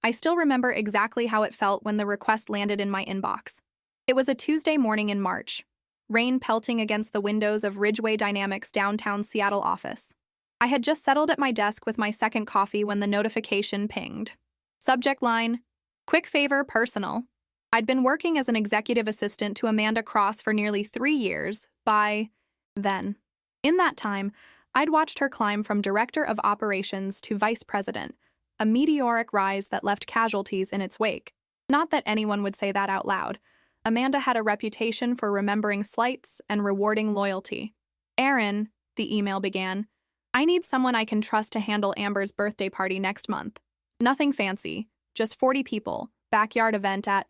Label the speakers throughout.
Speaker 1: I still remember exactly how it felt when the request landed in my inbox. It was a Tuesday morning in March, rain pelting against the windows of Ridgeway Dynamics' downtown Seattle office. I had just settled at my desk with my second coffee when the notification pinged. Subject line, quick favor, personal. I'd been working as an executive assistant to Amanda Cross for nearly 3 years by then. In that time, I'd watched her climb from director of operations to vice president, a meteoric rise that left casualties in its wake. Not that anyone would say that out loud. Amanda had a reputation for remembering slights and rewarding loyalty. Aaron, the email began, I need someone I can trust to handle Amber's birthday party next month. Nothing fancy, just 40 people, backyard event at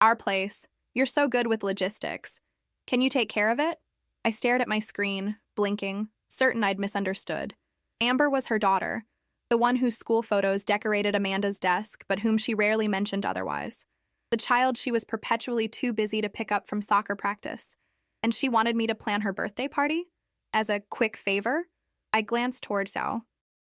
Speaker 1: our place. You're so good with logistics. Can you take care of it? I stared at my screen, blinking, certain I'd misunderstood. Amber was her daughter, the one whose school photos decorated Amanda's desk, but whom she rarely mentioned otherwise. The child she was perpetually too busy to pick up from soccer practice. And she wanted me to plan her birthday party? As a quick favor? I glanced towards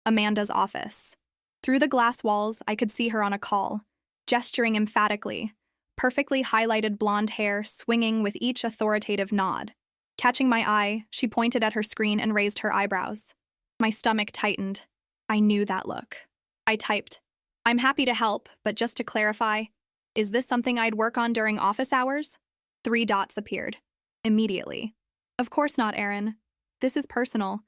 Speaker 1: Amanda's office. Through the glass walls, I could see her on a call, gesturing emphatically, perfectly highlighted blonde hair swinging with each authoritative nod. Catching my eye, she pointed at her screen and raised her eyebrows. My stomach tightened. I knew that look. I typed, I'm happy to help, but just to clarify, is this something I'd work on during office hours? 3 dots appeared. Immediately. Of course not, Aaron. This is personal.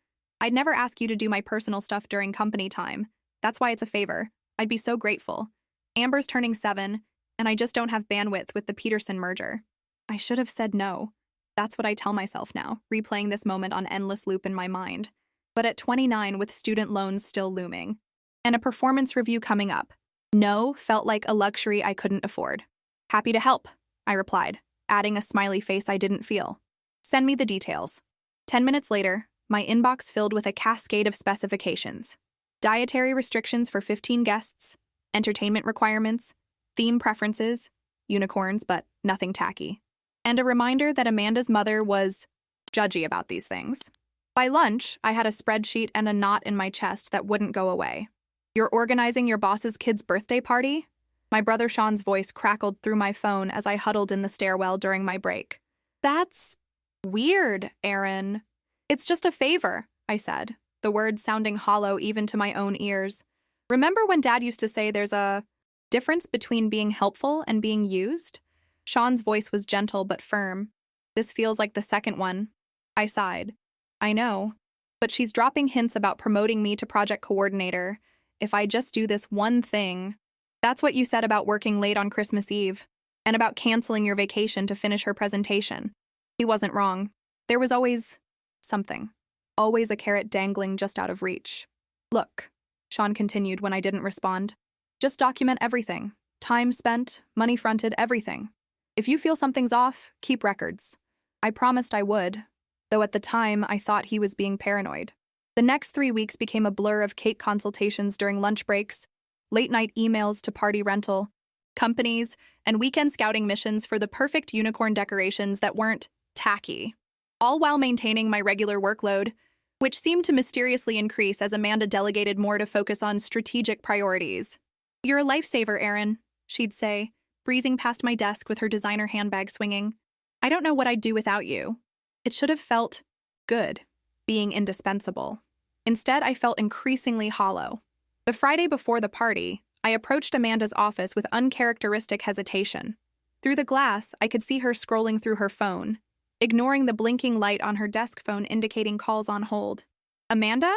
Speaker 1: I'd never ask you to do my personal stuff during company time. That's why it's a favor. I'd be so grateful. Amber's turning 7, and I just don't have bandwidth with the Peterson merger. I should have said no. That's what I tell myself now, replaying this moment on endless loop in my mind. But at 29, with student loans still looming, and a performance review coming up, no felt like a luxury I couldn't afford. Happy to help, I replied, adding a smiley face I didn't feel. Send me the details. 10 minutes later, my inbox filled with a cascade of specifications. Dietary restrictions for 15 guests, entertainment requirements, theme preferences, unicorns, but nothing tacky. And a reminder that Amanda's mother was judgy about these things. By lunch, I had a spreadsheet and a knot in my chest that wouldn't go away. You're organizing your boss's kid's birthday party? My brother Sean's voice crackled through my phone as I huddled in the stairwell during my break. That's weird, Aaron. It's just a favor, I said, the words sounding hollow even to my own ears. Remember when Dad used to say there's a difference between being helpful and being used? Sean's voice was gentle but firm. This feels like the second one. I sighed. I know, but she's dropping hints about promoting me to project coordinator. If I just do this one thing. That's what you said about working late on Christmas Eve, and about canceling your vacation to finish her presentation. He wasn't wrong. There was always something. Always a carrot dangling just out of reach. Look, Sean continued when I didn't respond. Just document everything. Time spent, money fronted, everything. If you feel something's off, keep records. I promised I would, though at the time I thought he was being paranoid. The next 3 weeks became a blur of cake consultations during lunch breaks, late-night emails to party rental, companies, and weekend scouting missions for the perfect unicorn decorations that weren't tacky, all while maintaining my regular workload, which seemed to mysteriously increase as Amanda delegated more to focus on strategic priorities. You're a lifesaver, Aaron, she'd say, breezing past my desk with her designer handbag swinging. I don't know what I'd do without you. It should have felt good, being indispensable. Instead, I felt increasingly hollow. The Friday before the party, I approached Amanda's office with uncharacteristic hesitation. Through the glass, I could see her scrolling through her phone, ignoring the blinking light on her desk phone indicating calls on hold. Amanda?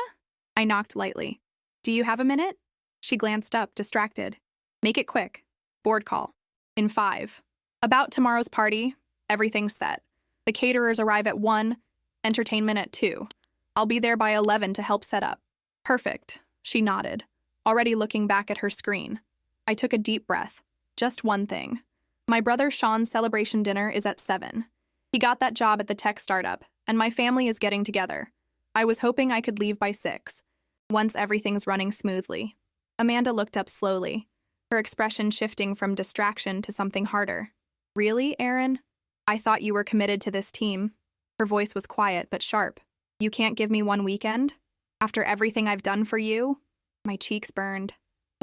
Speaker 1: I knocked lightly. Do you have a minute? She glanced up, distracted. Make it quick. Board call. In 5. About tomorrow's party, everything's set. The caterers arrive at 1, entertainment at 2. I'll be there by 11 to help set up. Perfect, she nodded, already looking back at her screen. I took a deep breath. Just one thing. My brother Sean's celebration dinner is at 7. He got that job at the tech startup, and my family is getting together. I was hoping I could leave by 6, once everything's running smoothly. Amanda looked up slowly, her expression shifting from distraction to something harder. Really, Aaron? I thought you were committed to this team. Her voice was quiet but sharp. You can't give me one weekend? After everything I've done for you? My cheeks burned.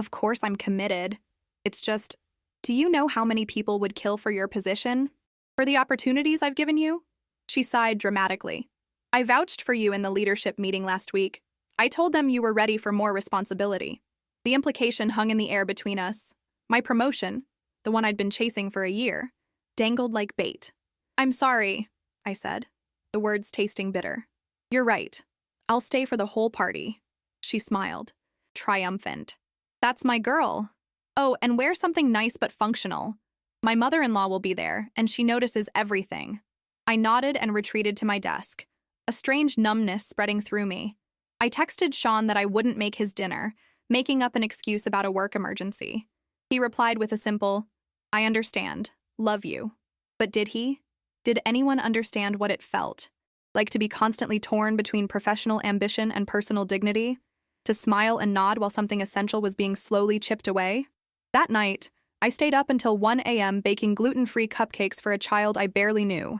Speaker 1: Of course I'm committed. It's just, do you know how many people would kill for your position? For the opportunities I've given you? She sighed dramatically. I vouched for you in the leadership meeting last week. I told them you were ready for more responsibility. The implication hung in the air between us. My promotion, the one I'd been chasing for a year, dangled like bait. I'm sorry, I said, the words tasting bitter. You're right. I'll stay for the whole party. She smiled, triumphant. That's my girl. Oh, and wear something nice but functional. My mother-in-law will be there, and she notices everything. I nodded and retreated to my desk, a strange numbness spreading through me. I texted Sean that I wouldn't make his dinner, making up an excuse about a work emergency. He replied with a simple, I understand, love you. But did he? Did anyone understand what it felt? Like to be constantly torn between professional ambition and personal dignity? To smile and nod while something essential was being slowly chipped away? That night, I stayed up until 1 a.m. baking gluten-free cupcakes for a child I barely knew,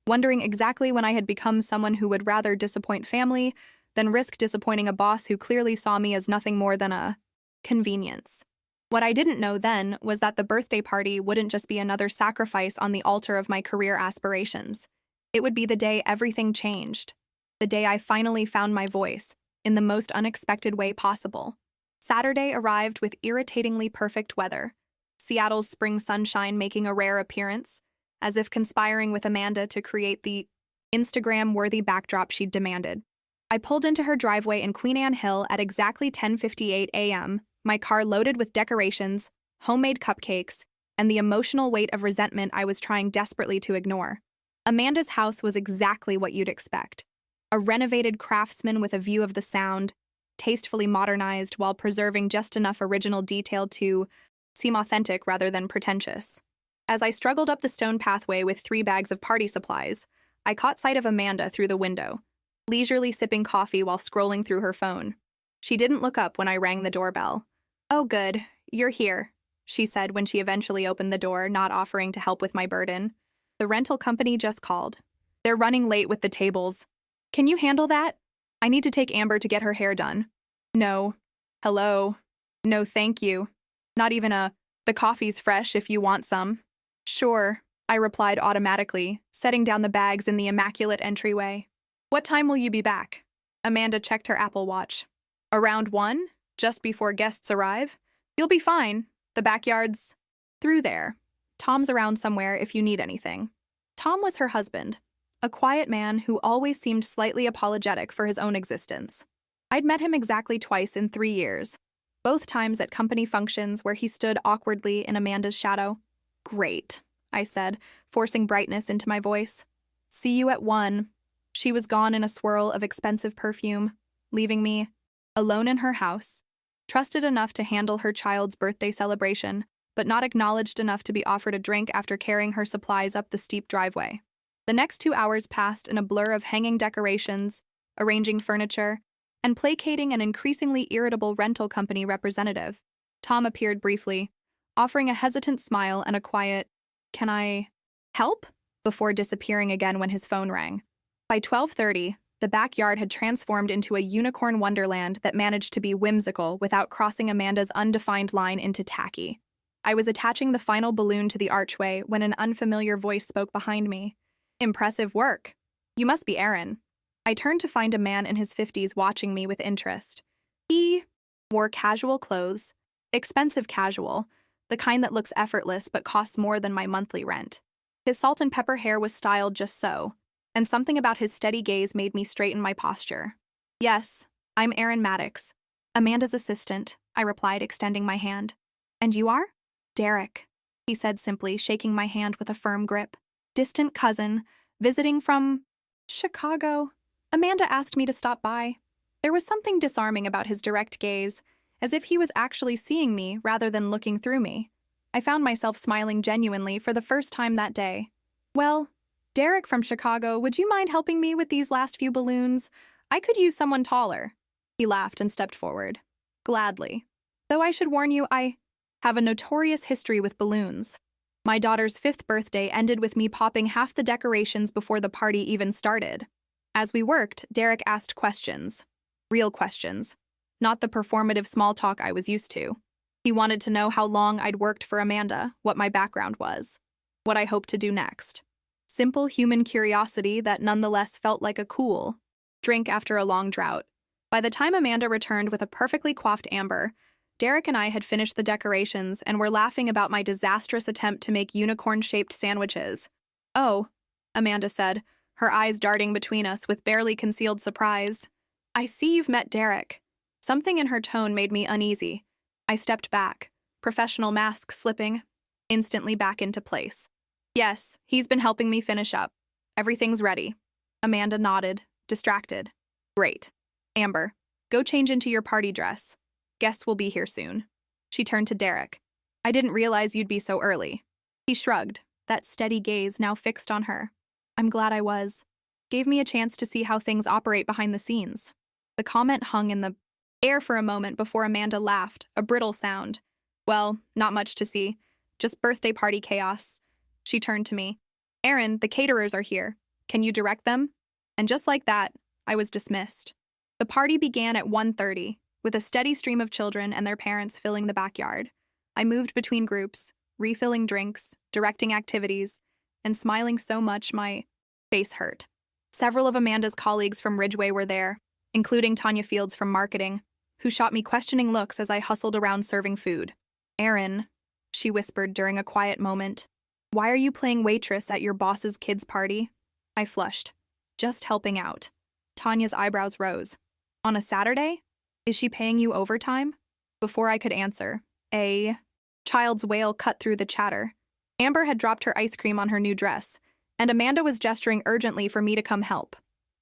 Speaker 1: wondering exactly when I had become someone who would rather disappoint family than risk disappointing a boss who clearly saw me as nothing more than a convenience. What I didn't know then was that the birthday party wouldn't just be another sacrifice on the altar of my career aspirations. It would be the day everything changed. The day I finally found my voice, in the most unexpected way possible. Saturday arrived with irritatingly perfect weather. Seattle's spring sunshine making a rare appearance, as if conspiring with Amanda to create the Instagram-worthy backdrop she'd demanded. I pulled into her driveway in Queen Anne Hill at exactly 10:58 a.m., my car loaded with decorations, homemade cupcakes, and the emotional weight of resentment I was trying desperately to ignore. Amanda's house was exactly what you'd expect. A renovated craftsman with a view of the Sound, tastefully modernized while preserving just enough original detail to seem authentic rather than pretentious. As I struggled up the stone pathway with 3 bags of party supplies, I caught sight of Amanda through the window, leisurely sipping coffee while scrolling through her phone. She didn't look up when I rang the doorbell. Oh good, you're here, she said when she eventually opened the door, not offering to help with my burden. The rental company just called. They're running late with the tables. Can you handle that? I need to take Amber to get her hair done. No. Hello. No thank you. Not even the coffee's fresh if you want some. Sure, I replied automatically, setting down the bags in the immaculate entryway. What time will you be back? Amanda checked her Apple Watch. Around 1, just before guests arrive. You'll be fine. The backyard's through there. Tom's around somewhere if you need anything. Tom was her husband, a quiet man who always seemed slightly apologetic for his own existence. I'd met him exactly twice in 3 years, both times at company functions where he stood awkwardly in Amanda's shadow. Great, I said, forcing brightness into my voice. See you at 1. She was gone in a swirl of expensive perfume, leaving me alone in her house, trusted enough to handle her child's birthday celebration, but not acknowledged enough to be offered a drink after carrying her supplies up the steep driveway. The next 2 hours passed in a blur of hanging decorations, arranging furniture, and placating an increasingly irritable rental company representative. Tom appeared briefly, offering a hesitant smile and a quiet, "Can I help?" before disappearing again when his phone rang. By 12:30, the backyard had transformed into a unicorn wonderland that managed to be whimsical without crossing Amanda's undefined line into tacky. I was attaching the final balloon to the archway when an unfamiliar voice spoke behind me. Impressive work. You must be Aaron. I turned to find a man in his 50s watching me with interest. He wore casual clothes, expensive casual, the kind that looks effortless but costs more than my monthly rent. His salt and pepper hair was styled just so, and something about his steady gaze made me straighten my posture. Yes, I'm Aaron Maddox, Amanda's assistant, I replied, extending my hand. And you are? Derek, he said simply, shaking my hand with a firm grip. Distant cousin, visiting from Chicago. Amanda asked me to stop by. There was something disarming about his direct gaze, as if he was actually seeing me rather than looking through me. I found myself smiling genuinely for the first time that day. Well, Derek from Chicago, would you mind helping me with these last few balloons? I could use someone taller. He laughed and stepped forward. Gladly. Though I should warn you, I have a notorious history with balloons. My daughter's 5th birthday ended with me popping half the decorations before the party even started. As we worked, Derek asked questions. Real questions. Not the performative small talk I was used to. He wanted to know how long I'd worked for Amanda, what my background was, what I hoped to do next. Simple human curiosity that nonetheless felt like a cool drink after a long drought. By the time Amanda returned with a perfectly coiffed Amber, Derek and I had finished the decorations and were laughing about my disastrous attempt to make unicorn-shaped sandwiches. "Oh," Amanda said, her eyes darting between us with barely concealed surprise. "I see you've met Derek." Something in her tone made me uneasy. I stepped back, professional mask slipping, instantly back into place. "Yes, he's been helping me finish up. Everything's ready." Amanda nodded, distracted. "Great. Amber, go change into your party dress. Guests will be here soon." She turned to Derek. "I didn't realize you'd be so early." He shrugged, that steady gaze now fixed on her. "I'm glad I was. Gave me a chance to see how things operate behind the scenes." The comment hung in the air for a moment before Amanda laughed, a brittle sound. "Well, not much to see. Just birthday party chaos." She turned to me. "Aaron, the caterers are here. Can you direct them?" And just like that, I was dismissed. The party began at 1:30, with a steady stream of children and their parents filling the backyard. I moved between groups, refilling drinks, directing activities, and smiling so much my face hurt. Several of Amanda's colleagues from Ridgeway were there, including Tanya Fields from marketing, who shot me questioning looks as I hustled around serving food. "Aaron," she whispered during a quiet moment, "why are you playing waitress at your boss's kids' party?" I flushed. "Just helping out." Tanya's eyebrows rose. "On a Saturday? Is she paying you overtime?" Before I could answer, a child's wail cut through the chatter. Amber had dropped her ice cream on her new dress, and Amanda was gesturing urgently for me to come help.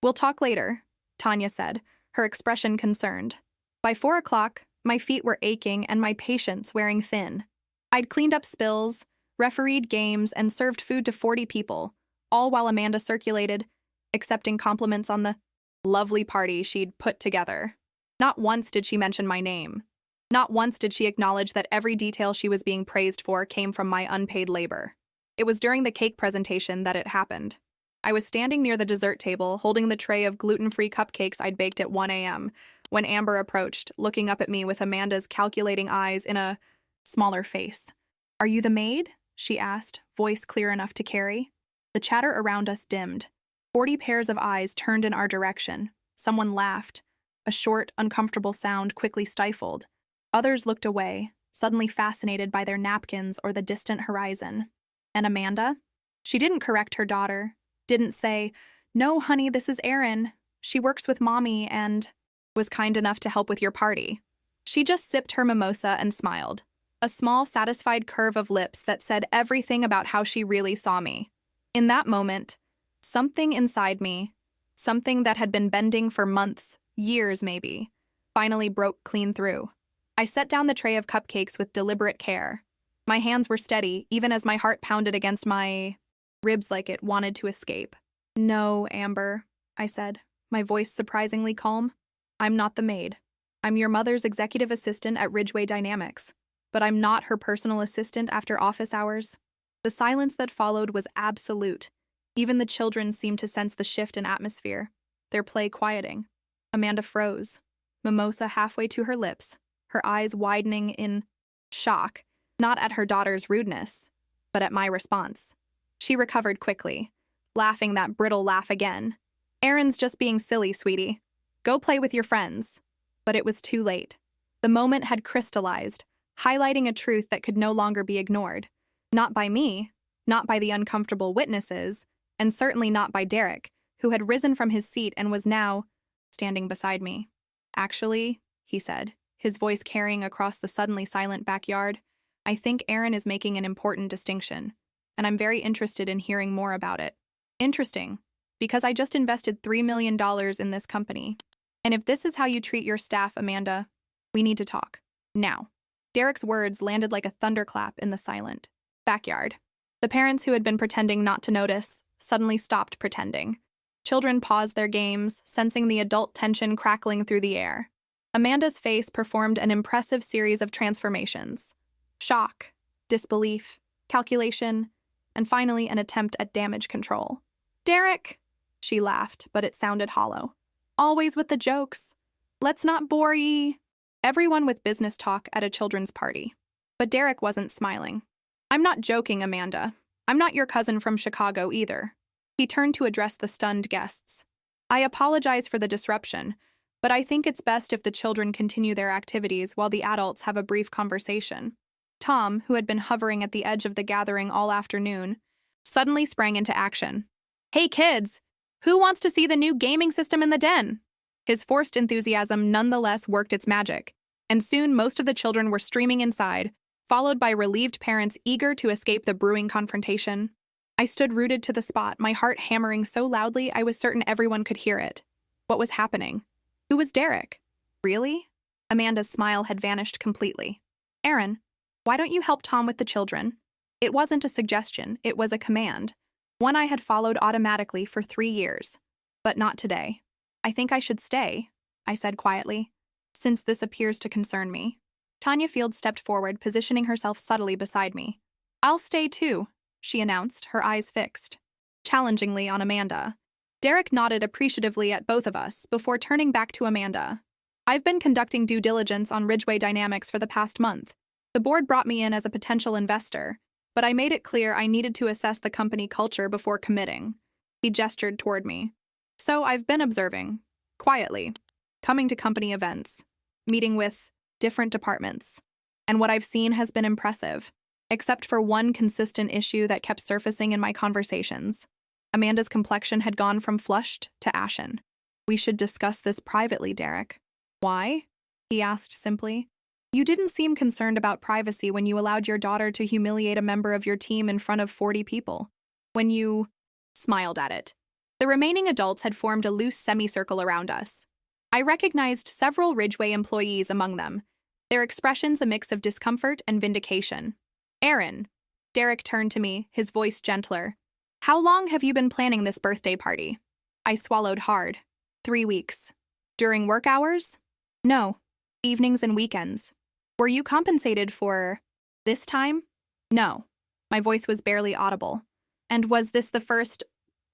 Speaker 1: "We'll talk later," Tanya said, her expression concerned. By 4 o'clock, my feet were aching and my patience wearing thin. I'd cleaned up spills, refereed games, and served food to 40 people, all while Amanda circulated, accepting compliments on the lovely party she'd put together. Not once did she mention my name. Not once did she acknowledge that every detail she was being praised for came from my unpaid labor. It was during the cake presentation that it happened. I was standing near the dessert table, holding the tray of gluten-free cupcakes I'd baked at 1 a.m., when Amber approached, looking up at me with Amanda's calculating eyes in a smaller face. "Are you the maid?" she asked, voice clear enough to carry. The chatter around us dimmed. 40 pairs of eyes turned in our direction. Someone laughed. A short, uncomfortable sound quickly stifled. Others looked away, suddenly fascinated by their napkins or the distant horizon. And Amanda? She didn't correct her daughter. Didn't say, "No, honey, this is Erin. She works with Mommy and was kind enough to help with your party." She just sipped her mimosa and smiled. A small, satisfied curve of lips that said everything about how she really saw me. In that moment, something inside me, something that had been bending for months, years maybe, finally broke clean through. I set down the tray of cupcakes with deliberate care. My hands were steady, even as my heart pounded against my ribs like it wanted to escape. "No, Amber," I said, my voice surprisingly calm. "I'm not the maid. I'm your mother's executive assistant at Ridgeway Dynamics, but I'm not her personal assistant after office hours." The silence that followed was absolute. Even the children seemed to sense the shift in atmosphere, their play quieting. Amanda froze, mimosa halfway to her lips, her eyes widening in shock, not at her daughter's rudeness, but at my response. She recovered quickly, laughing that brittle laugh again. "Erin's just being silly, sweetie. Go play with your friends." But it was too late. The moment had crystallized, highlighting a truth that could no longer be ignored. Not by me, not by the uncomfortable witnesses, and certainly not by Derek, who had risen from his seat and was now standing beside me. "Actually," he said, his voice carrying across the suddenly silent backyard, "I think Erin is making an important distinction, and I'm very interested in hearing more about it." Interesting, because I just invested $3 million in this company. And if this is how you treat your staff, Amanda, we need to talk. Now. Derek's words landed like a thunderclap in the silent backyard. The parents who had been pretending not to notice suddenly stopped pretending. Children paused their games, sensing the adult tension crackling through the air. Amanda's face performed an impressive series of transformations. Shock, disbelief, calculation, and finally an attempt at damage control. "Derek!" She laughed, but it sounded hollow. "Always with the jokes. Let's not bore ye." Everyone with business talk at a children's party. But Derek wasn't smiling. I'm not joking, Amanda. I'm not your cousin from Chicago either. He turned to address the stunned guests. I apologize for the disruption, but I think it's best if the children continue their activities while the adults have a brief conversation. Tom, who had been hovering at the edge of the gathering all afternoon, suddenly sprang into action. Hey kids, who wants to see the new gaming system in the den? His forced enthusiasm nonetheless worked its magic, and soon most of the children were streaming inside, followed by relieved parents eager to escape the brewing confrontation. I stood rooted to the spot, my heart hammering so loudly I was certain everyone could hear it. What was happening? Who was Derek? Really? Amanda's smile had vanished completely. Aaron, why don't you help Tom with the children? It wasn't a suggestion, it was a command. One I had followed automatically for 3 years. But not today. I think I should stay, I said quietly, since this appears to concern me. Tanya Field stepped forward, positioning herself subtly beside me. I'll stay too, she announced, her eyes fixed challengingly on Amanda. Derek nodded appreciatively at both of us before turning back to Amanda. I've been conducting due diligence on Ridgeway Dynamics for the past month. The board brought me in as a potential investor, but I made it clear I needed to assess the company culture before committing. He gestured toward me. So I've been observing, quietly, coming to company events, meeting with different departments, and what I've seen has been impressive, except for one consistent issue that kept surfacing in my conversations. Amanda's complexion had gone from flushed to ashen. We should discuss this privately, Derek. Why? He asked simply. You didn't seem concerned about privacy when you allowed your daughter to humiliate a member of your team in front of 40 people. When you smiled at it. The remaining adults had formed a loose semicircle around us. I recognized several Ridgeway employees among them, their expressions a mix of discomfort and vindication. Aaron, Derek turned to me, his voice gentler. How long have you been planning this birthday party? I swallowed hard. 3 weeks. During work hours? No. Evenings and weekends. Were you compensated for this time? No. My voice was barely audible. And was this the first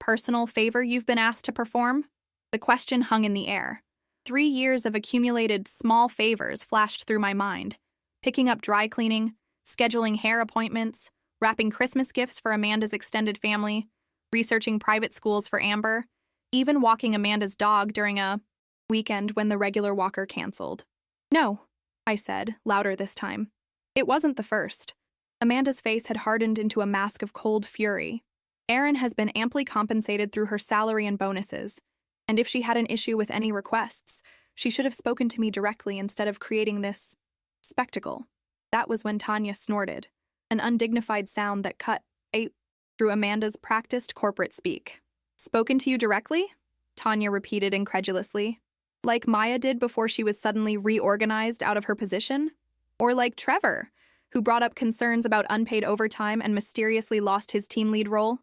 Speaker 1: personal favor you've been asked to perform? The question hung in the air. 3 years of accumulated small favors flashed through my mind. Picking up dry cleaning, scheduling hair appointments, wrapping Christmas gifts for Amanda's extended family, researching private schools for Amber, even walking Amanda's dog during a weekend when the regular walker canceled. No, I said, louder this time. It wasn't the first. Amanda's face had hardened into a mask of cold fury. Erin has been amply compensated through her salary and bonuses, and if she had an issue with any requests, she should have spoken to me directly instead of creating this spectacle. That was when Tanya snorted, an undignified sound that cut through Amanda's practiced corporate speak. Spoken to you directly? Tanya repeated incredulously. Like Maya did before she was suddenly reorganized out of her position? Or like Trevor, who brought up concerns about unpaid overtime and mysteriously lost his team lead role?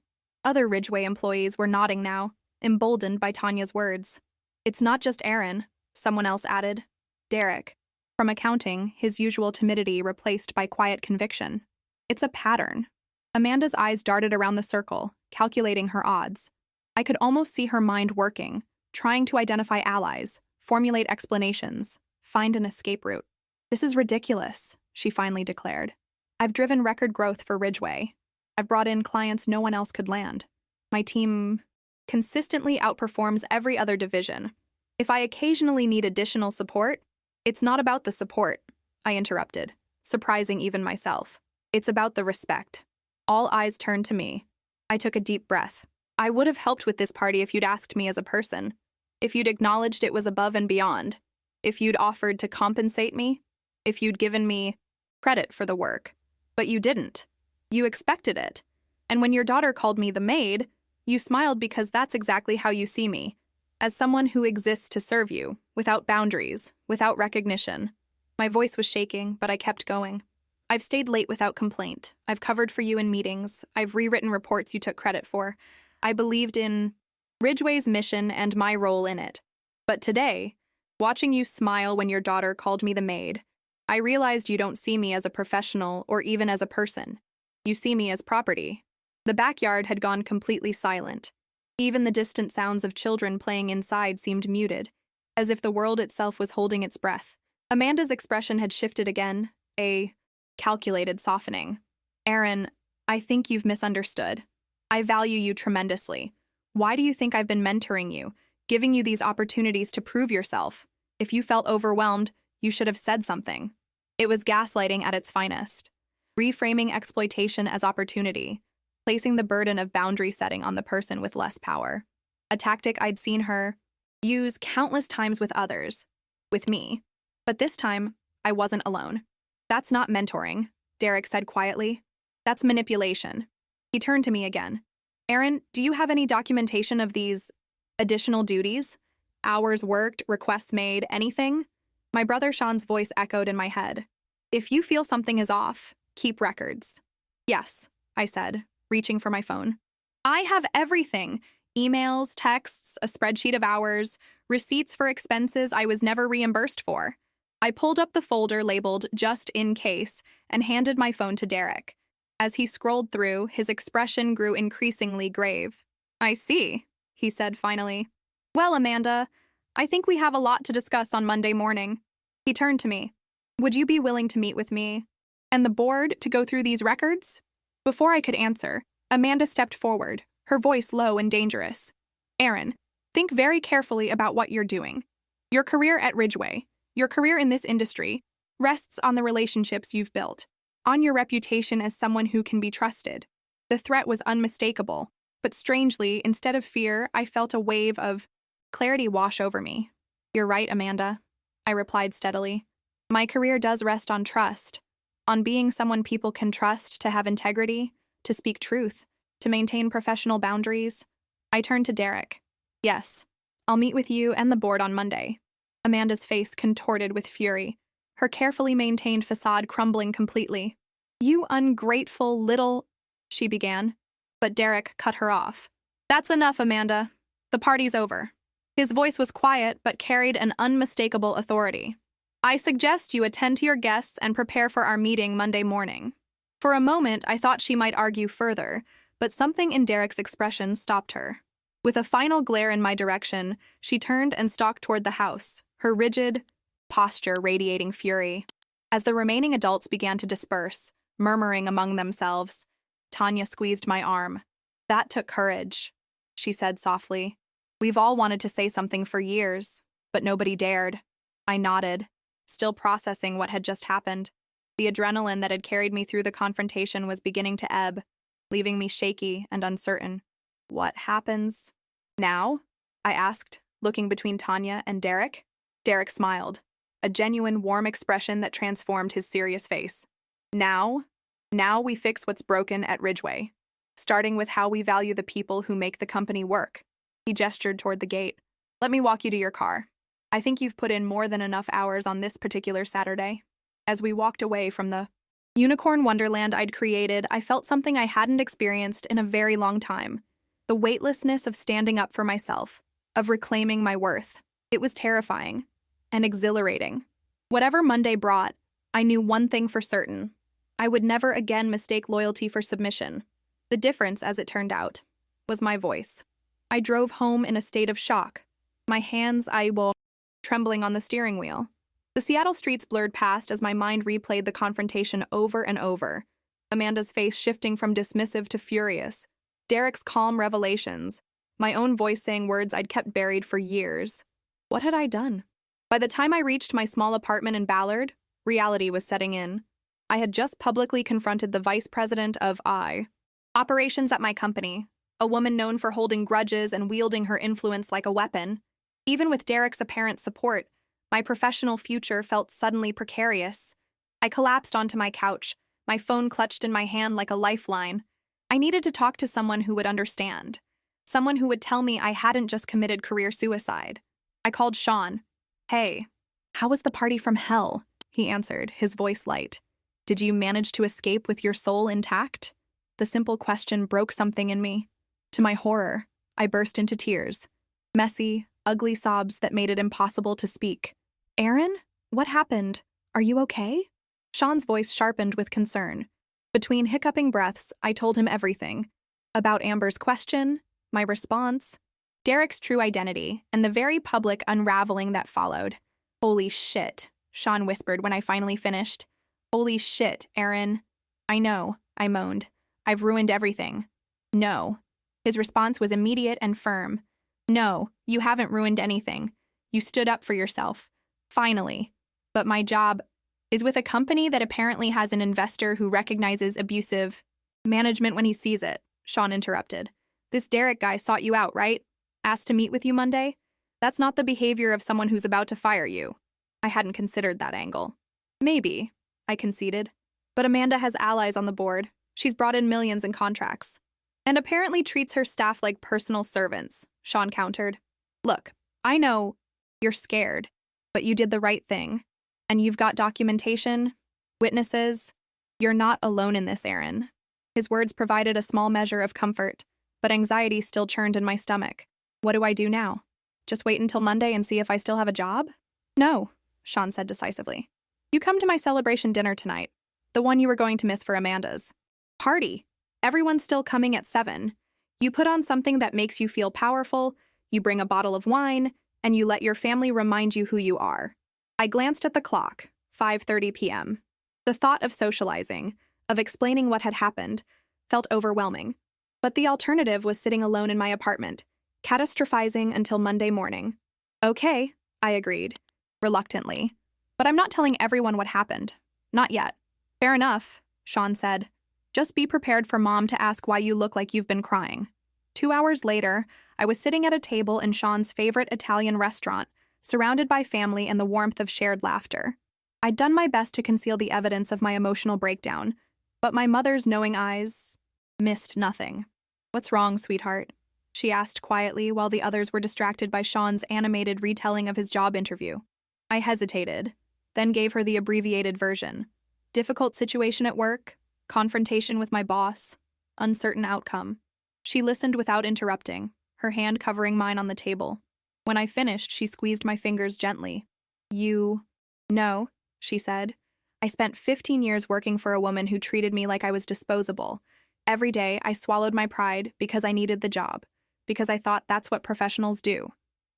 Speaker 1: Other Ridgeway employees were nodding now, emboldened by Tanya's words. It's not just Aaron, someone else added. Derek. From accounting, his usual timidity replaced by quiet conviction. It's a pattern. Amanda's eyes darted around the circle, calculating her odds. I could almost see her mind working, trying to identify allies, formulate explanations, find an escape route. This is ridiculous, she finally declared. I've driven record growth for Ridgeway. I've brought in clients no one else could land. My team consistently outperforms every other division. If I occasionally need additional support, it's not about the support, I interrupted, surprising even myself. It's about the respect. All eyes turned to me. I took a deep breath. I would have helped with this party if you'd asked me as a person. If you'd acknowledged it was above and beyond. If you'd offered to compensate me. If you'd given me credit for the work. But you didn't. You expected it. And when your daughter called me the maid, you smiled because that's exactly how you see me. As someone who exists to serve you, without boundaries, without recognition. My voice was shaking, but I kept going. I've stayed late without complaint. I've covered for you in meetings. I've rewritten reports you took credit for. I believed in Ridgeway's mission and my role in it. But today, watching you smile when your daughter called me the maid, I realized you don't see me as a professional or even as a person. You see me as property. The backyard had gone completely silent. Even the distant sounds of children playing inside seemed muted, as if the world itself was holding its breath. Amanda's expression had shifted again, a calculated softening. Aaron, I think you've misunderstood. I value you tremendously. Why do you think I've been mentoring you, giving you these opportunities to prove yourself? If you felt overwhelmed, you should have said something. It was gaslighting at its finest, reframing exploitation as opportunity, placing the burden of boundary setting on the person with less power. A tactic I'd seen her use countless times with others, with me. But this time, I wasn't alone. That's not mentoring, Derek said quietly. That's manipulation. He turned to me again. Aaron, do you have any documentation of these additional duties? Hours worked, requests made, anything? My brother Sean's voice echoed in my head. If you feel something is off, keep records. Yes, I said, reaching for my phone. I have everything. Emails, texts, a spreadsheet of hours, receipts for expenses I was never reimbursed for. I pulled up the folder labeled "Just in Case" and handed my phone to Derek. As he scrolled through, his expression grew increasingly grave. I see, he said finally. Well, Amanda, I think we have a lot to discuss on Monday morning. He turned to me. Would you be willing to meet with me and the board to go through these records? Before I could answer, Amanda stepped forward, her voice low and dangerous. Aaron, think very carefully about what you're doing. Your career at Ridgeway, your career in this industry, rests on the relationships you've built, on your reputation as someone who can be trusted. The threat was unmistakable, but strangely, instead of fear, I felt a wave of clarity wash over me. You're right, Amanda, I replied steadily. My career does rest on trust, on being someone people can trust to have integrity, to speak truth, to maintain professional boundaries. I turned to Derek. Yes, I'll meet with you and the board on Monday. Amanda's face contorted with fury, her carefully maintained facade crumbling completely. You ungrateful little, she began, but Derek cut her off. That's enough, Amanda. The party's over. His voice was quiet but carried an unmistakable authority. I suggest you attend to your guests and prepare for our meeting Monday morning. For a moment, I thought she might argue further, but something in Derek's expression stopped her. With a final glare in my direction, she turned and stalked toward the house, her rigid posture radiating fury. As the remaining adults began to disperse, murmuring among themselves, Tanya squeezed my arm. That took courage, she said softly. We've all wanted to say something for years, but nobody dared. I nodded, still processing what had just happened. The adrenaline that had carried me through the confrontation was beginning to ebb, leaving me shaky and uncertain. What happens now? I asked, looking between Tanya and Derek. Derek smiled, a genuine warm expression that transformed his serious face. Now we fix what's broken at Ridgeway, starting with how we value the people who make the company work. He gestured toward the gate. Let me walk you to your car. I think you've put in more than enough hours on this particular Saturday. As we walked away from the unicorn wonderland I'd created, I felt something I hadn't experienced in a very long time. The weightlessness of standing up for myself, of reclaiming my worth. It was terrifying and exhilarating. Whatever Monday brought, I knew one thing for certain. I would never again mistake loyalty for submission. The difference, as it turned out, was my voice. I drove home in a state of shock, my hands trembling on the steering wheel. The Seattle streets blurred past as my mind replayed the confrontation over and over. Amanda's face shifting from dismissive to furious. Derek's calm revelations. My own voice saying words I'd kept buried for years. What had I done? By the time I reached my small apartment in Ballard, reality was setting in. I had just publicly confronted the vice president of operations at my company, a woman known for holding grudges and wielding her influence like a weapon. Even with Derek's apparent support, my professional future felt suddenly precarious. I collapsed onto my couch, my phone clutched in my hand like a lifeline. I needed to talk to someone who would understand, someone who would tell me I hadn't just committed career suicide. I called Sean. Hey, how was the party from hell? He answered, his voice light. Did you manage to escape with your soul intact? The simple question broke something in me. To my horror, I burst into tears. Messy, ugly sobs that made it impossible to speak. Aaron? What happened? Are you okay? Sean's voice sharpened with concern. Between hiccuping breaths, I told him everything. About Amber's question, my response, Derek's true identity, and the very public unraveling that followed. Holy shit, Sean whispered when I finally finished. Holy shit, Aaron. I know, I moaned. I've ruined everything. No. His response was immediate and firm. No, you haven't ruined anything. You stood up for yourself. Finally. But my job is with a company that apparently has an investor who recognizes abusive management when he sees it, Sean interrupted. This Derek guy sought you out, right? Asked to meet with you Monday? That's not the behavior of someone who's about to fire you. I hadn't considered that angle. Maybe, I conceded. But Amanda has allies on the board. She's brought in millions in contracts. And apparently treats her staff like personal servants, Sean countered. Look, I know you're scared, but you did the right thing. And you've got documentation, witnesses. You're not alone in this, Aaron. His words provided a small measure of comfort, but anxiety still churned in my stomach. What do I do now? Just wait until Monday and see if I still have a job? No, Sean said decisively. You come to my celebration dinner tonight, the one you were going to miss for Amanda's party. Everyone's still coming at 7. You put on something that makes you feel powerful, you bring a bottle of wine, and you let your family remind you who you are. I glanced at the clock, 5:30 p.m. The thought of socializing, of explaining what had happened, felt overwhelming. But the alternative was sitting alone in my apartment, catastrophizing until Monday morning. Okay, I agreed, reluctantly. But I'm not telling everyone what happened. Not yet. Fair enough, Sean said. Just be prepared for Mom to ask why you look like you've been crying. 2 hours later, I was sitting at a table in Sean's favorite Italian restaurant, surrounded by family and the warmth of shared laughter. I'd done my best to conceal the evidence of my emotional breakdown, but my mother's knowing eyes missed nothing. What's wrong, sweetheart? She asked quietly while the others were distracted by Sean's animated retelling of his job interview. I hesitated, then gave her the abbreviated version. Difficult situation at work, confrontation with my boss, uncertain outcome. She listened without interrupting, her hand covering mine on the table. When I finished, she squeezed my fingers gently. No, she said. I spent 15 years working for a woman who treated me like I was disposable. Every day, I swallowed my pride because I needed the job, because I thought that's what professionals do.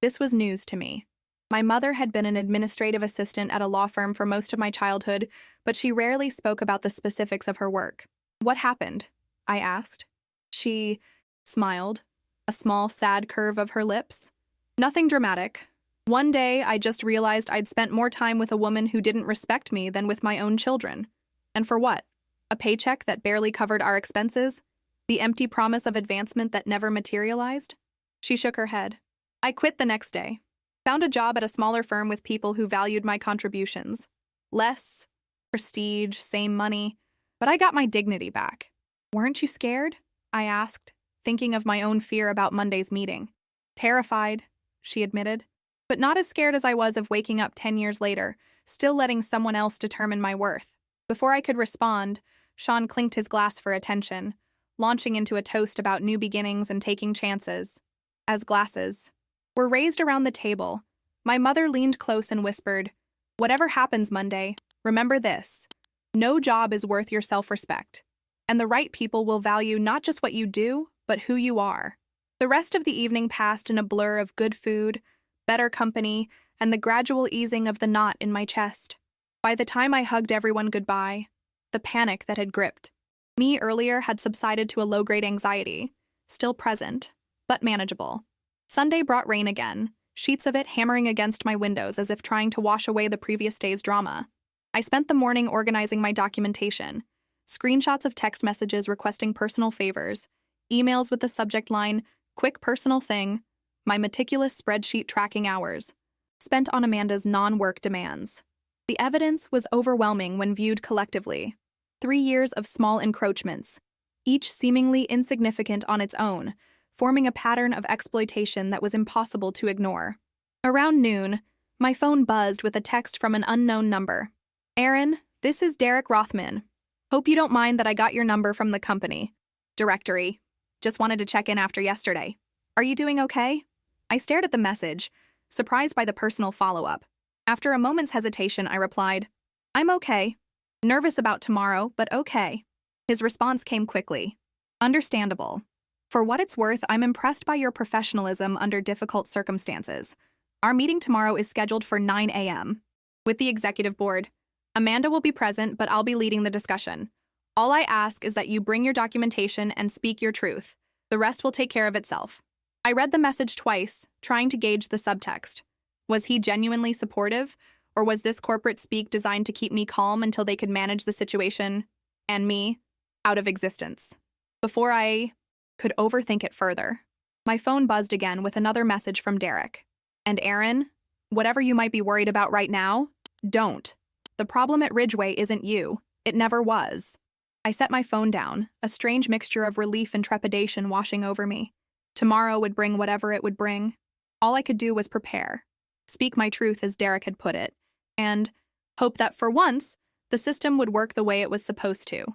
Speaker 1: This was news to me. My mother had been an administrative assistant at a law firm for most of my childhood, but she rarely spoke about the specifics of her work. What happened? I asked. She smiled, a small, sad curve of her lips. Nothing dramatic. One day, I just realized I'd spent more time with a woman who didn't respect me than with my own children. And for what? A paycheck that barely covered our expenses? The empty promise of advancement that never materialized? She shook her head. I quit the next day. Found a job at a smaller firm with people who valued my contributions. Less prestige, same money, but I got my dignity back. Weren't you scared? I asked, thinking of my own fear about Monday's meeting. Terrified, she admitted, but not as scared as I was of waking up 10 years later, still letting someone else determine my worth. Before I could respond, Sean clinked his glass for attention, launching into a toast about new beginnings and taking chances. As glasses were raised around the table, my mother leaned close and whispered, "Whatever happens Monday, remember this. No job is worth your self-respect, and the right people will value not just what you do, but who you are." The rest of the evening passed in a blur of good food, better company, and the gradual easing of the knot in my chest. By the time I hugged everyone goodbye, the panic that had gripped me earlier had subsided to a low-grade anxiety, still present, but manageable. Sunday brought rain again, sheets of it hammering against my windows as if trying to wash away the previous day's drama. I spent the morning organizing my documentation, screenshots of text messages requesting personal favors, emails with the subject line, "Quick personal thing," my meticulous spreadsheet tracking hours, spent on Amanda's non-work demands. The evidence was overwhelming when viewed collectively. 3 years of small encroachments, each seemingly insignificant on its own, forming a pattern of exploitation that was impossible to ignore. Around noon, my phone buzzed with a text from an unknown number. "Aaron, this is Derek Rothman. Hope you don't mind that I got your number from the company directory. Just wanted to check in after yesterday. Are you doing okay?" I stared at the message, surprised by the personal follow-up. After a moment's hesitation, I replied, "I'm okay. Nervous about tomorrow, but okay." His response came quickly. "Understandable. For what it's worth, I'm impressed by your professionalism under difficult circumstances. Our meeting tomorrow is scheduled for 9 a.m. With the executive board. Amanda will be present, but I'll be leading the discussion. All I ask is that you bring your documentation and speak your truth. The rest will take care of itself. I read the message twice, trying to gauge the subtext. Was he genuinely supportive, or was this corporate speak designed to keep me calm until they could manage the situation, and me, out of existence? Before I could overthink it further, my phone buzzed again with another message from Derek. And Aaron, whatever you might be worried about right now, don't. The problem at Ridgeway isn't you. It never was. I set my phone down, a strange mixture of relief and trepidation washing over me. Tomorrow would bring whatever it would bring. All I could do was prepare, speak my truth as Derek had put it, and hope that for once, the system would work the way it was supposed to.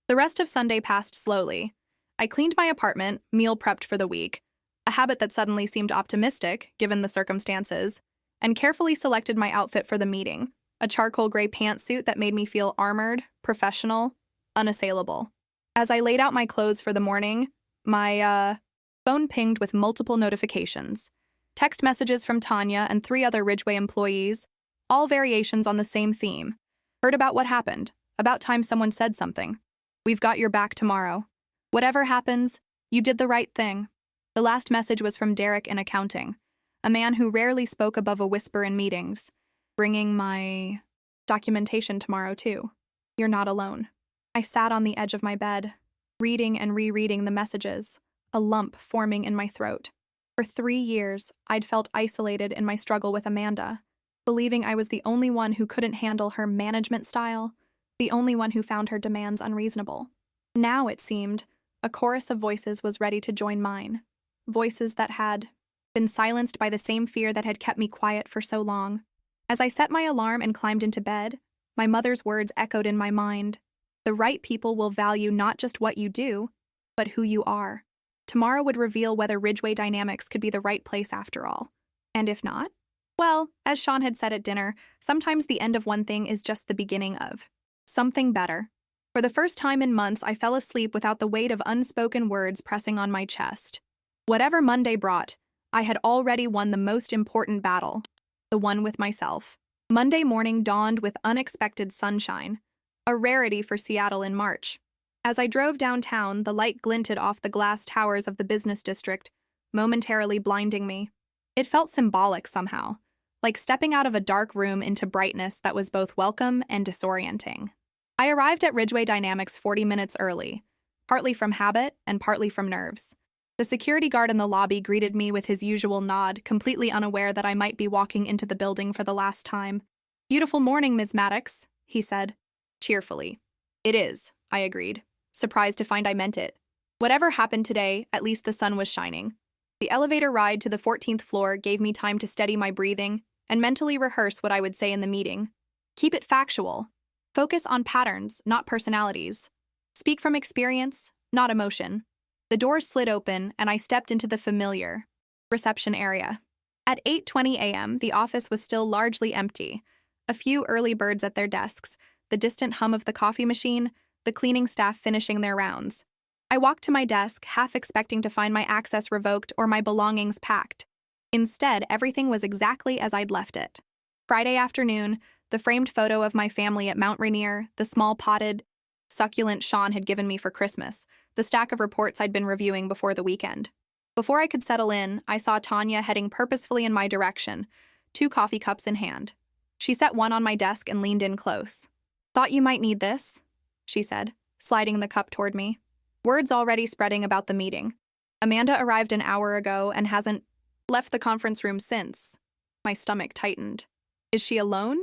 Speaker 1: The rest of Sunday passed slowly. I cleaned my apartment, meal prepped for the week, a habit that suddenly seemed optimistic, given the circumstances, and carefully selected my outfit for the meeting, a charcoal gray pantsuit that made me feel armored, professional, unassailable. As I laid out my clothes for the morning, my phone pinged with multiple notifications. Text messages from Tanya and 3 other Ridgeway employees, all variations on the same theme. Heard about what happened. About time someone said something. We've got your back tomorrow. Whatever happens, you did the right thing. The last message was from Derek in accounting, a man who rarely spoke above a whisper in meetings. Bringing my documentation tomorrow, too. You're not alone. I sat on the edge of my bed, reading and rereading the messages, a lump forming in my throat. For 3 years, I'd felt isolated in my struggle with Amanda, believing I was the only one who couldn't handle her management style, the only one who found her demands unreasonable. Now, it seemed, a chorus of voices was ready to join mine, voices that had been silenced by the same fear that had kept me quiet for so long. As I set my alarm and climbed into bed, my mother's words echoed in my mind. The right people will value not just what you do, but who you are. Tomorrow would reveal whether Ridgeway Dynamics could be the right place after all. And if not, well, as Sean had said at dinner, sometimes the end of one thing is just the beginning of something better. For the first time in months, I fell asleep without the weight of unspoken words pressing on my chest. Whatever Monday brought, I had already won the most important battle, the one with myself. Monday morning dawned with unexpected sunshine, a rarity for Seattle in March. As I drove downtown, the light glinted off the glass towers of the business district, momentarily blinding me. It felt symbolic somehow, like stepping out of a dark room into brightness that was both welcome and disorienting. I arrived at Ridgeway Dynamics 40 minutes early, partly from habit and partly from nerves. The security guard in the lobby greeted me with his usual nod, completely unaware that I might be walking into the building for the last time. "Beautiful morning, Ms. Maddox," he said, cheerfully. "It is," I agreed, surprised to find I meant it. Whatever happened today, at least the sun was shining. The elevator ride to the 14th floor gave me time to steady my breathing and mentally rehearse what I would say in the meeting. Keep it factual. Focus on patterns, not personalities. Speak from experience, not emotion. The door slid open, and I stepped into the familiar reception area. At 8:20 a.m., the office was still largely empty. A few early birds at their desks, the distant hum of the coffee machine, the cleaning staff finishing their rounds. I walked to my desk, half expecting to find my access revoked or my belongings packed. Instead, everything was exactly as I'd left it. Friday afternoon, the framed photo of my family at Mount Rainier, the small potted succulent Sean had given me for Christmas, the stack of reports I'd been reviewing before the weekend. Before I could settle in, I saw Tanya heading purposefully in my direction, 2 coffee cups in hand. She set one on my desk and leaned in close. "Thought you might need this," she said, sliding the cup toward me. Words already spreading about the meeting. Amanda arrived an hour ago and hasn't left the conference room since. My stomach tightened. "Is she alone?"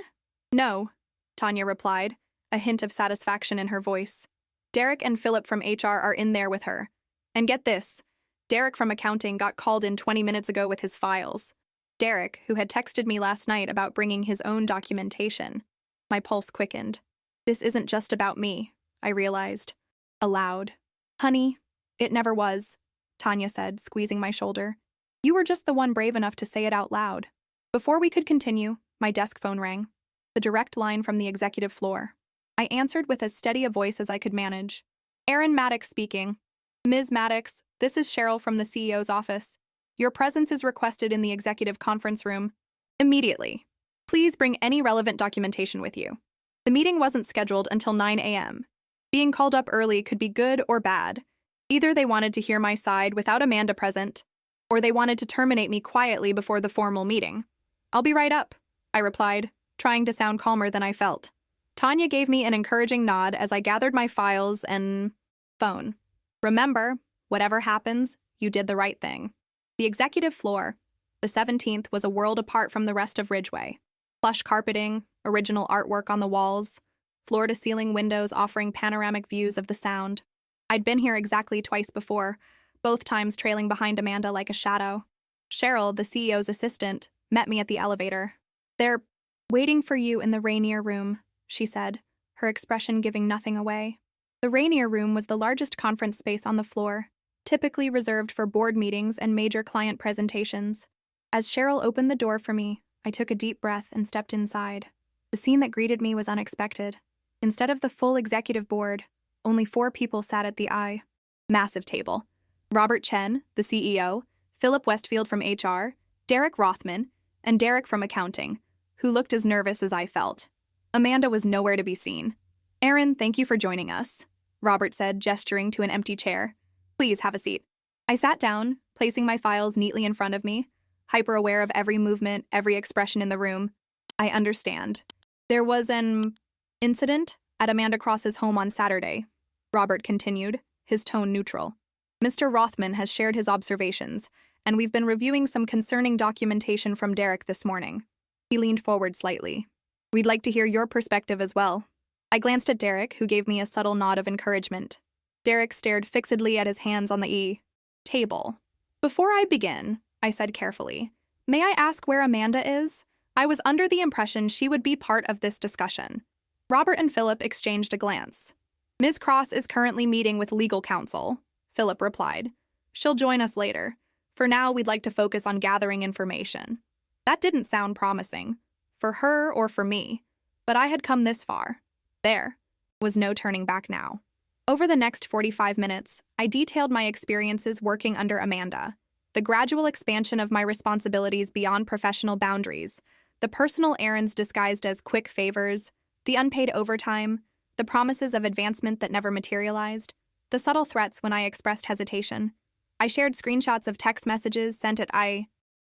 Speaker 1: "No," Tanya replied, a hint of satisfaction in her voice. "Derek and Philip from HR are in there with her. And get this, Derek from accounting got called in 20 minutes ago with his files. Derek, who had texted me last night about bringing his own documentation." My pulse quickened. This isn't just about me, I realized. Aloud. "Honey, it never was," Tanya said, squeezing my shoulder. "You were just the one brave enough to say it out loud." Before we could continue, my desk phone rang. The direct line from the executive floor. I answered with as steady a voice as I could manage. "Aaron Maddox speaking. Ms. Maddox, this is Cheryl from the CEO's office. Your presence is requested in the executive conference room. Immediately." Please bring any relevant documentation with you. The meeting wasn't scheduled until 9 a.m. Being called up early could be good or bad. Either they wanted to hear my side without Amanda present, or they wanted to terminate me quietly before the formal meeting. I'll be right up, I replied, trying to sound calmer than I felt. Tanya gave me an encouraging nod as I gathered my files and phone. Remember, whatever happens, you did the right thing. The executive floor, the 17th, was a world apart from the rest of Ridgeway. Plush carpeting, original artwork on the walls, floor-to-ceiling windows offering panoramic views of the Sound. I'd been here exactly twice before, both times trailing behind Amanda like a shadow. Cheryl, the CEO's assistant, met me at the elevator. "They're waiting for you in the Rainier room," she said, her expression giving nothing away. The Rainier room was the largest conference space on the floor, typically reserved for board meetings and major client presentations. As Cheryl opened the door for me, I took a deep breath and stepped inside. The scene that greeted me was unexpected. Instead of the full executive board, only 4 people sat at the massive table. Robert Chen, the CEO, Philip Westfield from HR, Derek Rothman, and Derek from accounting, who looked as nervous as I felt. Amanda was nowhere to be seen. "Aaron, thank you for joining us," Robert said, gesturing to an empty chair. "Please have a seat." I sat down, placing my files neatly in front of me, hyper-aware of every movement, every expression in the room. "I understand. There was an incident at Amanda Cross's home on Saturday," Robert continued, his tone neutral. "Mr. Rothman has shared his observations, and we've been reviewing some concerning documentation from Derek this morning." He leaned forward slightly. "We'd like to hear your perspective as well." I glanced at Derek, who gave me a subtle nod of encouragement. Derek stared fixedly at his hands on the table. "Before I begin," I said carefully, "may I ask where Amanda is? I was under the impression she would be part of this discussion." Robert and Philip exchanged a glance. "Ms. Cross is currently meeting with legal counsel," Philip replied. "She'll join us later. For now, we'd like to focus on gathering information." That didn't sound promising, for her or for me, but I had come this far. There was no turning back now. Over the next 45 minutes, I detailed my experiences working under Amanda, the gradual expansion of my responsibilities beyond professional boundaries, the personal errands disguised as quick favors, the unpaid overtime, the promises of advancement that never materialized, the subtle threats when I expressed hesitation. I shared screenshots of text messages sent at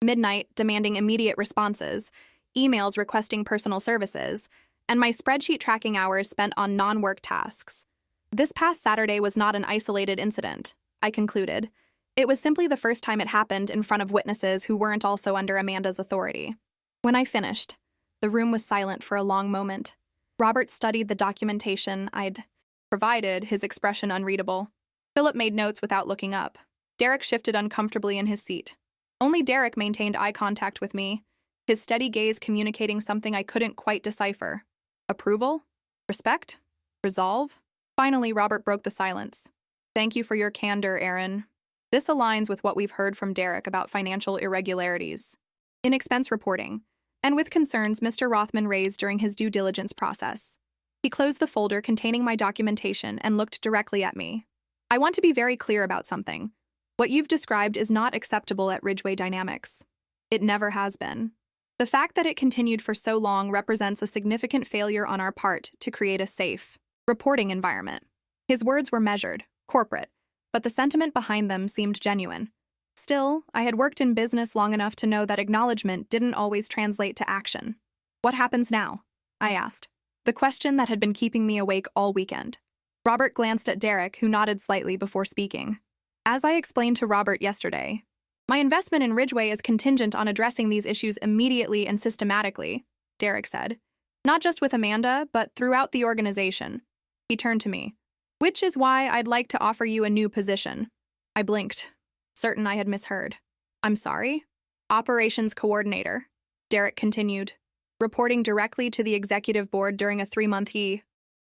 Speaker 1: midnight demanding immediate responses, emails requesting personal services, and my spreadsheet tracking hours spent on non-work tasks. This past Saturday was not an isolated incident, I concluded. It was simply the first time it happened in front of witnesses who weren't also under Amanda's authority. When I finished, the room was silent for a long moment. Robert studied the documentation I'd provided, his expression unreadable. Philip made notes without looking up. Derek shifted uncomfortably in his seat. Only Derek maintained eye contact with me, his steady gaze communicating something I couldn't quite decipher. Approval? Respect? Resolve? Finally, Robert broke the silence. "Thank you for your candor, Aaron. This aligns with what we've heard from Derek about financial irregularities in expense reporting, and with concerns Mr. Rothman raised during his due diligence process." He closed the folder containing my documentation and looked directly at me. "I want to be very clear about something. What you've described is not acceptable at Ridgeway Dynamics. It never has been. The fact that it continued for so long represents a significant failure on our part to create a safe reporting environment." His words were measured, corporate, but the sentiment behind them seemed genuine. Still, I had worked in business long enough to know that acknowledgement didn't always translate to action. "What happens now?" I asked, the question that had been keeping me awake all weekend. Robert glanced at Derek, who nodded slightly before speaking. "As I explained to Robert yesterday, my investment in Ridgeway is contingent on addressing these issues immediately and systematically," Derek said. "Not just with Amanda, but throughout the organization." He turned to me. "Which is why I'd like to offer you a new position." I blinked, certain I had misheard. "I'm sorry?" "Operations coordinator," Derek continued, "reporting directly to the executive board during a 3-month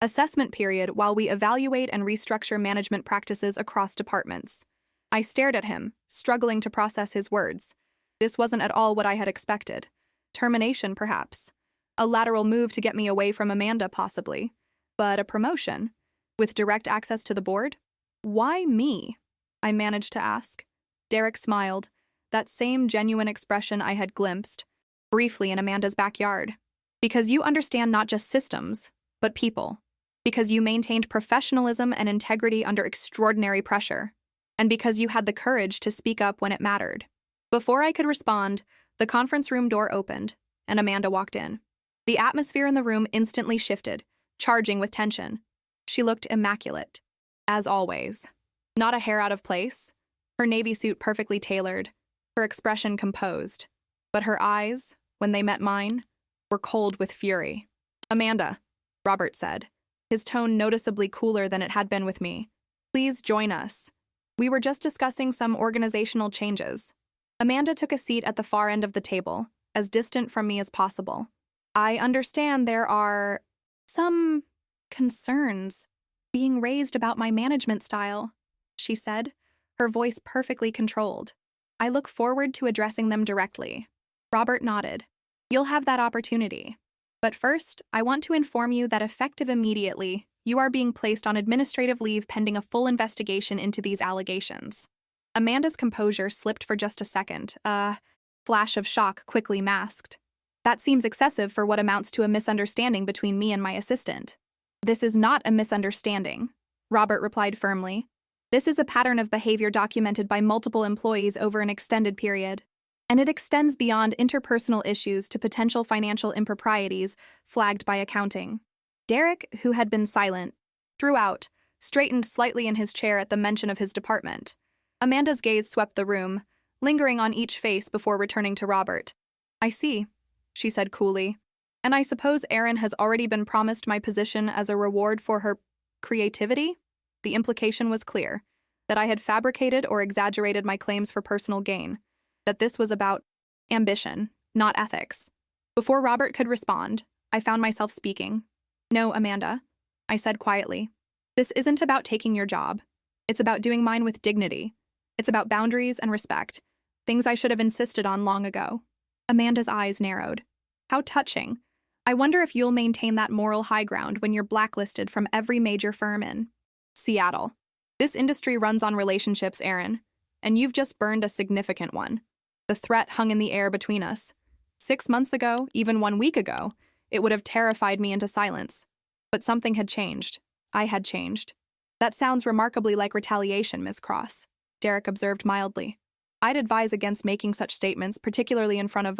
Speaker 1: assessment period while we evaluate and restructure management practices across departments." I stared at him, struggling to process his words. This wasn't at all what I had expected. Termination, perhaps. A lateral move to get me away from Amanda, possibly. But a promotion? With direct access to the board? "Why me?" I managed to ask. Derek smiled, that same genuine expression I had glimpsed, briefly in Amanda's backyard. Because you understand not just systems, but people. Because you maintained professionalism and integrity under extraordinary pressure. And because you had the courage to speak up when it mattered. Before I could respond, the conference room door opened, and Amanda walked in. The atmosphere in the room instantly shifted, charging with tension. She looked immaculate, as always. Not a hair out of place, her navy suit perfectly tailored, her expression composed. But her eyes, when they met mine, were cold with fury. "Amanda," Robert said, his tone noticeably cooler than it had been with me. "Please join us. We were just discussing some organizational changes." Amanda took a seat at the far end of the table, as distant from me as possible. "I understand there are some concerns being raised about my management style," she said, her voice perfectly controlled. "I look forward to addressing them directly." Robert nodded. "You'll have that opportunity. But first, I want to inform you that effective immediately, you are being placed on administrative leave pending a full investigation into these allegations." Amanda's composure slipped for just a second, a flash of shock quickly masked. "That seems excessive for what amounts to a misunderstanding between me and my assistant." "This is not a misunderstanding," Robert replied firmly. "This is a pattern of behavior documented by multiple employees over an extended period. And it extends beyond interpersonal issues to potential financial improprieties flagged by accounting." Derek, who had been silent throughout, straightened slightly in his chair at the mention of his department. Amanda's gaze swept the room, lingering on each face before returning to Robert. "I see," she said coolly. "And I suppose Erin has already been promised my position as a reward for her creativity?" The implication was clear, that I had fabricated or exaggerated my claims for personal gain, that this was about ambition, not ethics. Before Robert could respond, I found myself speaking. "No, Amanda," I said quietly. "This isn't about taking your job. It's about doing mine with dignity. It's about boundaries and respect, things I should have insisted on long ago." Amanda's eyes narrowed. "How touching. I wonder if you'll maintain that moral high ground when you're blacklisted from every major firm in Seattle. This industry runs on relationships, Erin, and you've just burned a significant one." The threat hung in the air between us. 6 months ago, even 1 week ago, it would have terrified me into silence. But something had changed. I had changed. "That sounds remarkably like retaliation, Miss Cross," Derek observed mildly. "I'd advise against making such statements, particularly in front of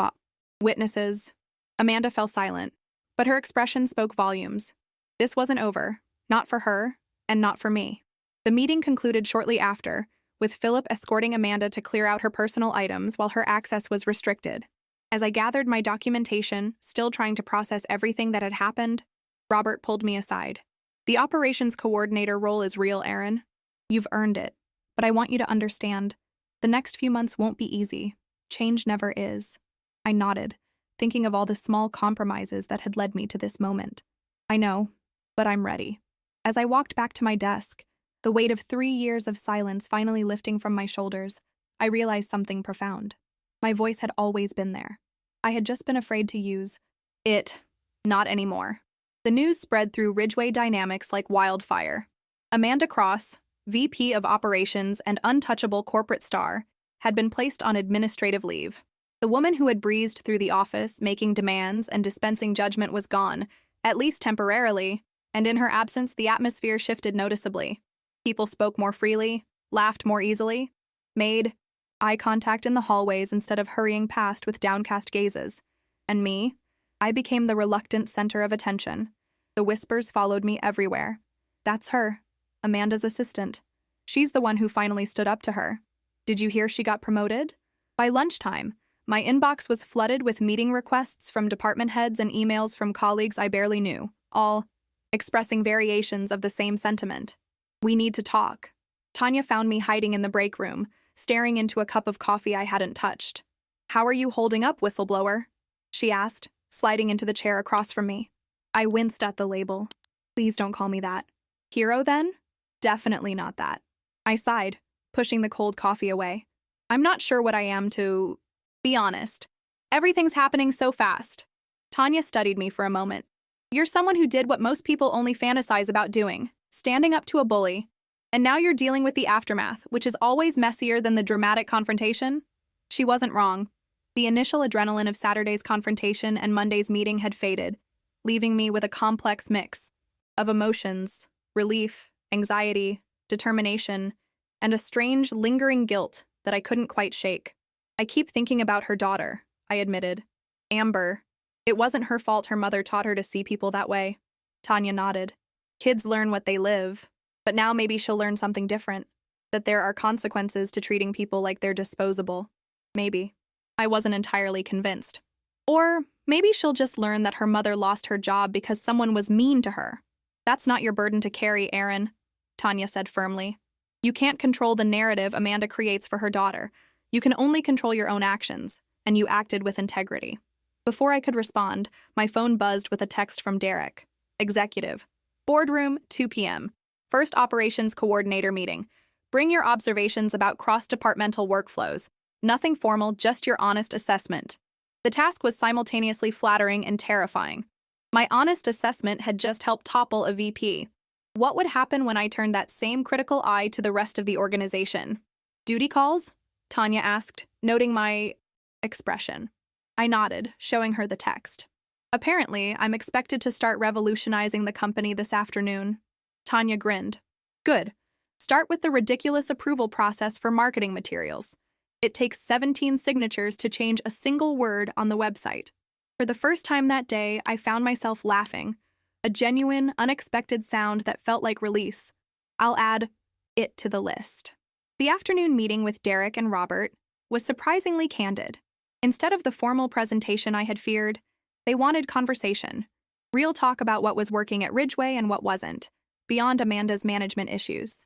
Speaker 1: witnesses." Amanda fell silent, but her expression spoke volumes. This wasn't over, not for her, and not for me. The meeting concluded shortly after, with Philip escorting Amanda to clear out her personal items while her access was restricted. As I gathered my documentation, still trying to process everything that had happened, Robert pulled me aside. "The operations coordinator role is real, Erin. You've earned it. But I want you to understand, the next few months won't be easy. Change never is." I nodded, thinking of all the small compromises that had led me to this moment. "I know, but I'm ready." As I walked back to my desk, the weight of 3 years of silence finally lifting from my shoulders, I realized something profound. My voice had always been there. I had just been afraid to use it. Not anymore. The news spread through Ridgeway Dynamics like wildfire. Amanda Cross, VP of Operations and untouchable corporate star, had been placed on administrative leave. The woman who had breezed through the office, making demands and dispensing judgment was gone, at least temporarily, and in her absence the atmosphere shifted noticeably. People spoke more freely, laughed more easily, made eye contact in the hallways instead of hurrying past with downcast gazes. And me, I became the reluctant center of attention. The whispers followed me everywhere. "That's her, Amanda's assistant. She's the one who finally stood up to her. Did you hear she got promoted?" By lunchtime, my inbox was flooded with meeting requests from department heads and emails from colleagues I barely knew, all expressing variations of the same sentiment. "We need to talk." Tanya found me hiding in the break room, staring into a cup of coffee I hadn't touched. "How are you holding up, whistleblower?" she asked, sliding into the chair across from me. I winced at the label. "Please don't call me that." "Hero, then?" "Definitely not that." I sighed, pushing the cold coffee away. "I'm not sure what I am to be honest. Everything's happening so fast." Tanya studied me for a moment. "You're someone who did what most people only fantasize about doing, standing up to a bully. And now you're dealing with the aftermath, which is always messier than the dramatic confrontation." She wasn't wrong. The initial adrenaline of Saturday's confrontation and Monday's meeting had faded, leaving me with a complex mix of emotions, relief, anxiety, determination, and a strange, lingering guilt that I couldn't quite shake. I keep thinking about her daughter, I admitted. Amber. It wasn't her fault her mother taught her to see people that way. Tanya nodded. Kids learn what they live, but now maybe she'll learn something different, that there are consequences to treating people like they're disposable. Maybe. I wasn't entirely convinced. Or maybe she'll just learn that her mother lost her job because someone was mean to her. That's not your burden to carry, Aaron, Tanya said firmly. You can't control the narrative Amanda creates for her daughter. You can only control your own actions, and you acted with integrity. Before I could respond, my phone buzzed with a text from Derek. Executive. Boardroom, 2 p.m. First Operations Coordinator meeting. Bring your observations about cross-departmental workflows. Nothing formal, just your honest assessment. The task was simultaneously flattering and terrifying. My honest assessment had just helped topple a VP. What would happen when I turned that same critical eye to the rest of the organization? Duty calls? Tanya asked, noting my expression. I nodded, showing her the text. Apparently, I'm expected to start revolutionizing the company this afternoon. Tanya grinned. Good. Start with the ridiculous approval process for marketing materials. It takes 17 signatures to change a single word on the website. For the first time that day, I found myself laughing. A genuine, unexpected sound that felt like release. I'll add it to the list. The afternoon meeting with Derek and Robert was surprisingly candid. Instead of the formal presentation I had feared, they wanted conversation. Real talk about what was working at Ridgeway and what wasn't, beyond Amanda's management issues.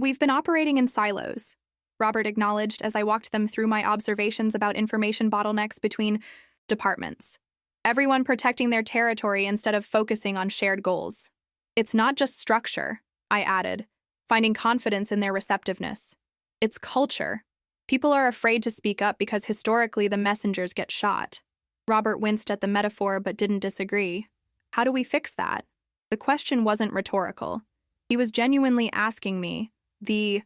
Speaker 1: We've been operating in silos, Robert acknowledged as I walked them through my observations about information bottlenecks between departments. Everyone protecting their territory instead of focusing on shared goals. It's not just structure, I added, finding confidence in their receptiveness. It's culture. People are afraid to speak up because historically the messengers get shot. Robert winced at the metaphor but didn't disagree. How do we fix that? The question wasn't rhetorical. He was genuinely asking me, the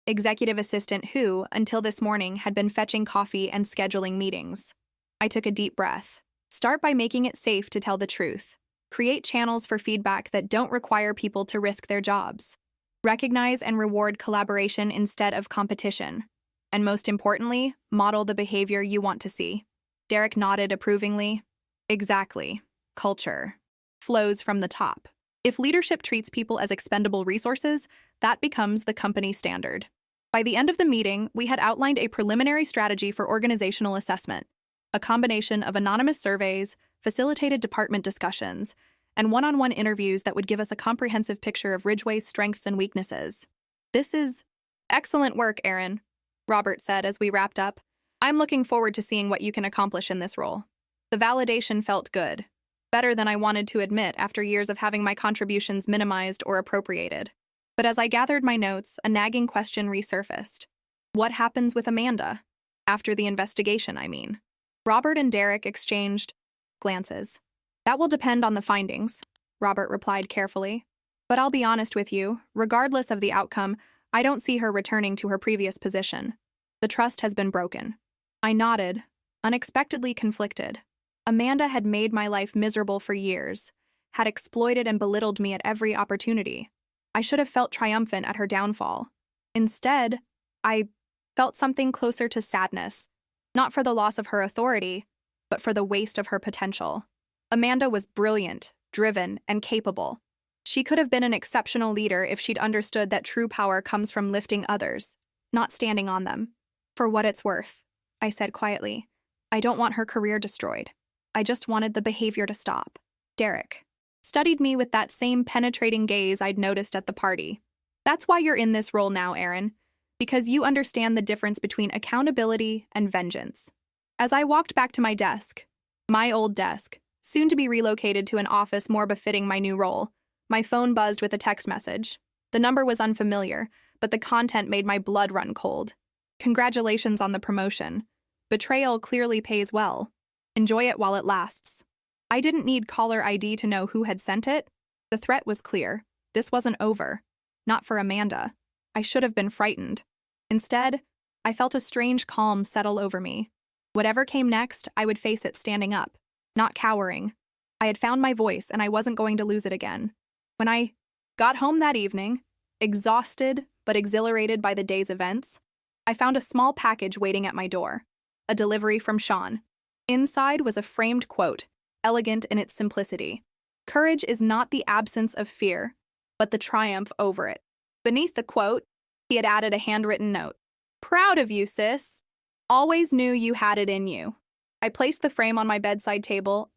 Speaker 1: executive assistant who, until this morning, had been fetching coffee and scheduling meetings. I took a deep breath. Start by making it safe to tell the truth. Create channels for feedback that don't require people to risk their jobs. Recognize and reward collaboration instead of competition. And most importantly, model the behavior you want to see. Derek nodded approvingly. Exactly. Culture flows from the top. If leadership treats people as expendable resources, that becomes the company standard. By the end of the meeting, we had outlined a preliminary strategy for organizational assessment, a combination of anonymous surveys, facilitated department discussions, and one-on-one interviews that would give us a comprehensive picture of Ridgeway's strengths and weaknesses. This is excellent work, Aaron, Robert said as we wrapped up. I'm looking forward to seeing what you can accomplish in this role. The validation felt good, better than I wanted to admit after years of having my contributions minimized or appropriated. But as I gathered my notes, a nagging question resurfaced. What happens with Amanda? After the investigation, I mean. Robert and Derek exchanged glances. That will depend on the findings, Robert replied carefully. But I'll be honest with you, regardless of the outcome, I don't see her returning to her previous position. The trust has been broken. I nodded, unexpectedly conflicted. Amanda had made my life miserable for years, had exploited and belittled me at every opportunity. I should have felt triumphant at her downfall. Instead, I felt something closer to sadness, not for the loss of her authority, but for the waste of her potential. Amanda was brilliant, driven, and capable. She could have been an exceptional leader if she'd understood that true power comes from lifting others, not standing on them. For what it's worth, I said quietly, I don't want her career destroyed. I just wanted the behavior to stop. Derek studied me with that same penetrating gaze I'd noticed at the party. That's why you're in this role now, Aaron, because you understand the difference between accountability and vengeance. As I walked back to my desk, my old desk, soon to be relocated to an office more befitting my new role, my phone buzzed with a text message. The number was unfamiliar, but the content made my blood run cold. Congratulations on the promotion. Betrayal clearly pays well. Enjoy it while it lasts. I didn't need caller ID to know who had sent it. The threat was clear. This wasn't over. Not for Amanda. I should have been frightened. Instead, I felt a strange calm settle over me. Whatever came next, I would face it standing up, not cowering. I had found my voice, and I wasn't going to lose it again. When I got home that evening, exhausted but exhilarated by the day's events, I found a small package waiting at my door, a delivery from Sean. Inside was a framed quote, elegant in its simplicity. "Courage is not the absence of fear, but the triumph over it." Beneath the quote, he had added a handwritten note. "Proud of you, sis. Always knew you had it in you." I placed the frame on my bedside table.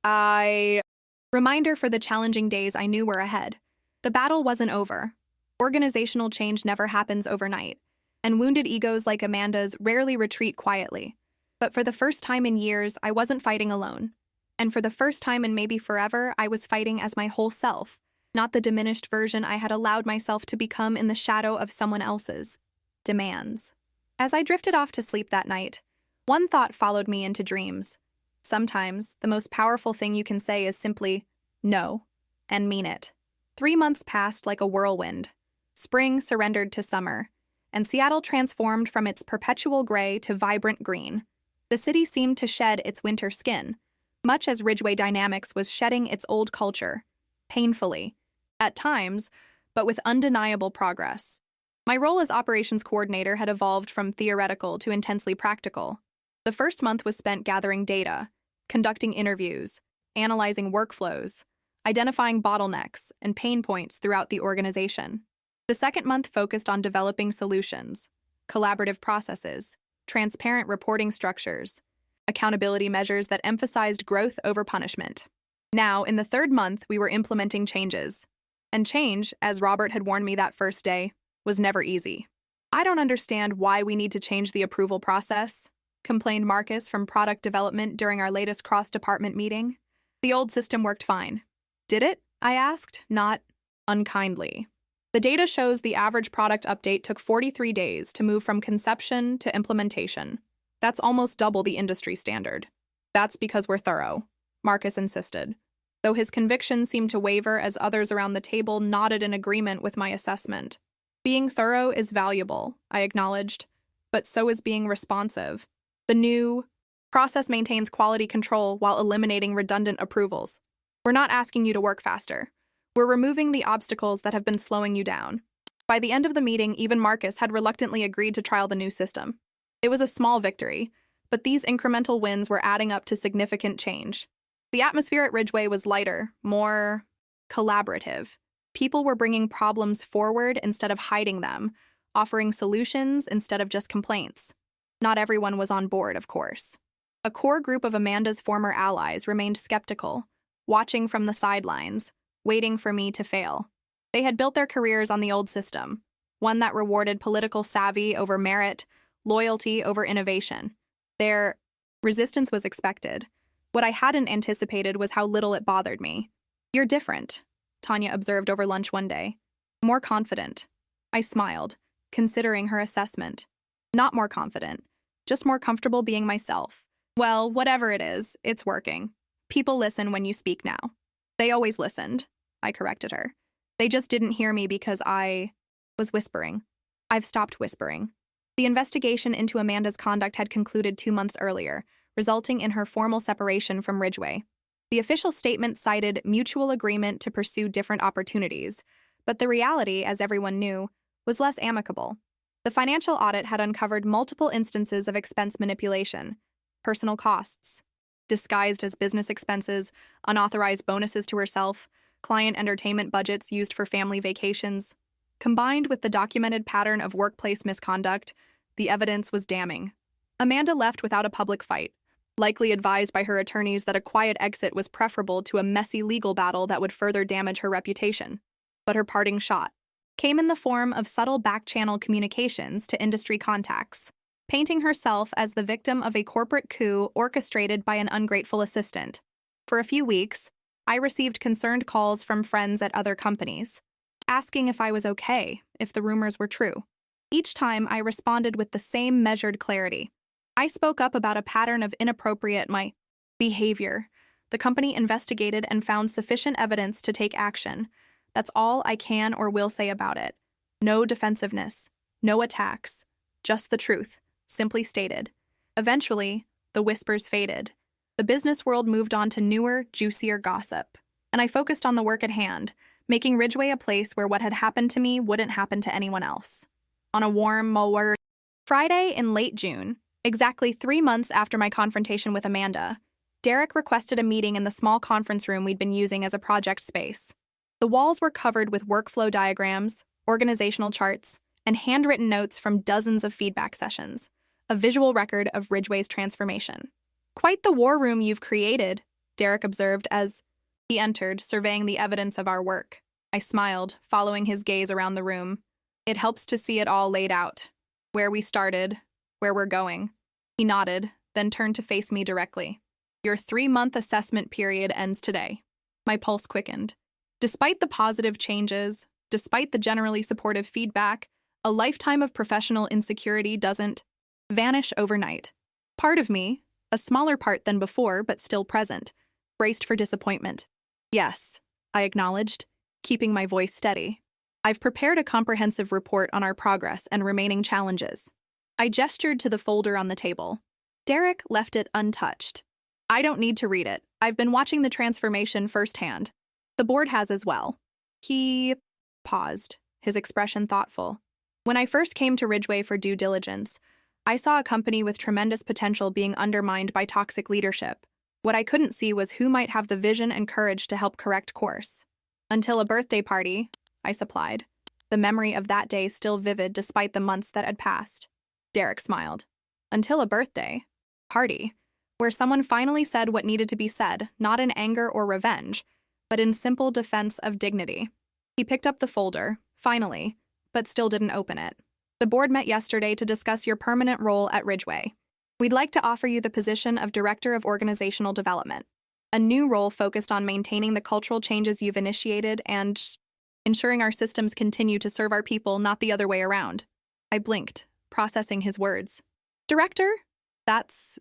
Speaker 1: Reminder for the challenging days I knew were ahead. The battle wasn't over. Organizational change never happens overnight, and wounded egos like Amanda's rarely retreat quietly. But for the first time in years, I wasn't fighting alone. And for the first time in maybe forever, I was fighting as my whole self, not the diminished version I had allowed myself to become in the shadow of someone else's demands. As I drifted off to sleep that night, one thought followed me into dreams. Sometimes, the most powerful thing you can say is simply, no, and mean it. 3 months passed like a whirlwind. Spring surrendered to summer, and Seattle transformed from its perpetual gray to vibrant green. The city seemed to shed its winter skin, much as Ridgeway Dynamics was shedding its old culture, painfully, at times, but with undeniable progress. My role as operations coordinator had evolved from theoretical to intensely practical. The first month was spent gathering data, conducting interviews, analyzing workflows, identifying bottlenecks and pain points throughout the organization. The second month focused on developing solutions, collaborative processes, transparent reporting structures, accountability measures that emphasized growth over punishment. Now, in the third month, we were implementing changes. And change, as Robert had warned me that first day, was never easy. "I don't understand why we need to change the approval process," complained Marcus from product development during our latest cross-department meeting. "The old system worked fine." "Did it?" I asked, not unkindly. "The data shows the average product update took 43 days to move from conception to implementation. That's almost double the industry standard." "That's because we're thorough," Marcus insisted, though his conviction seemed to waver as others around the table nodded in agreement with my assessment. "Being thorough is valuable," I acknowledged, "but so is being responsive. The new process maintains quality control while eliminating redundant approvals. We're not asking you to work faster. We're removing the obstacles that have been slowing you down." By the end of the meeting, even Marcus had reluctantly agreed to trial the new system. It was a small victory, but these incremental wins were adding up to significant change. The atmosphere at Ridgeway was lighter, more collaborative. People were bringing problems forward instead of hiding them, offering solutions instead of just complaints. Not everyone was on board, of course. A core group of Amanda's former allies remained skeptical, watching from the sidelines, waiting for me to fail. They had built their careers on the old system, one that rewarded political savvy over merit, loyalty over innovation. Their resistance was expected. What I hadn't anticipated was how little it bothered me. "You're different," Tanya observed over lunch one day. "More confident." I smiled, considering her assessment. "Not more confident, just more comfortable being myself." "Well, whatever it is, it's working. People listen when you speak now." "They always listened," I corrected her. "They just didn't hear me because I was whispering." I've stopped whispering. The investigation into Amanda's conduct had concluded 2 months earlier, resulting in her formal separation from Ridgeway. The official statement cited mutual agreement to pursue different opportunities, but the reality, as everyone knew, was less amicable. The financial audit had uncovered multiple instances of expense manipulation, personal costs, disguised as business expenses, unauthorized bonuses to herself, client entertainment budgets used for family vacations. Combined with the documented pattern of workplace misconduct, the evidence was damning. Amanda left without a public fight, likely advised by her attorneys that a quiet exit was preferable to a messy legal battle that would further damage her reputation. But her parting shot came in the form of subtle back-channel communications to industry contacts, painting herself as the victim of a corporate coup orchestrated by an ungrateful assistant. For a few weeks, I received concerned calls from friends at other companies, asking if I was okay, if the rumors were true. Each time, I responded with the same measured clarity. I spoke up about a pattern of inappropriate behavior. The company investigated and found sufficient evidence to take action. That's all I can or will say about it. No defensiveness, no attacks, just the truth, simply stated. Eventually, The whispers faded. The business world moved on to newer, juicier gossip. And I focused on the work at hand, making Ridgeway a place where what had happened to me wouldn't happen to anyone else. On a warm, mower Friday in late June, exactly 3 months after my confrontation with Amanda, Derek requested a meeting in the small conference room we'd been using as a project space. The walls were covered with workflow diagrams, organizational charts, and handwritten notes from dozens of feedback sessions, a visual record of Ridgeway's transformation. "Quite the war room you've created," Derek observed as he entered, surveying the evidence of our work. I smiled, following his gaze around the room. "It helps to see it all laid out. Where we started, where we're going." He nodded, then turned to face me directly. "Your 3-month assessment period ends today." My pulse quickened. Despite the positive changes, despite the generally supportive feedback, a lifetime of professional insecurity doesn't vanish overnight. Part of me, a smaller part than before but still present, braced for disappointment. "Yes," I acknowledged, keeping my voice steady. "I've prepared a comprehensive report on our progress and remaining challenges." I gestured to the folder on the table. Derek left it untouched. "I don't need to read it. I've been watching the transformation firsthand. The board has as well." He paused, his expression thoughtful. "When I first came to Ridgeway for due diligence, I saw a company with tremendous potential being undermined by toxic leadership. What I couldn't see was who might have the vision and courage to help correct course. Until a birthday party," I supplied, the memory of that day still vivid despite the months that had passed. Derek smiled. "Until a birthday party, where someone finally said what needed to be said, not in anger or revenge, but in simple defense of dignity." He picked up the folder, finally, but still didn't open it. "The board met yesterday to discuss your permanent role at Ridgeway. We'd like to offer you the position of Director of Organizational Development, a new role focused on maintaining the cultural changes you've initiated and ensuring our systems continue to serve our people, not the other way around." I blinked, processing his words. "Director? That's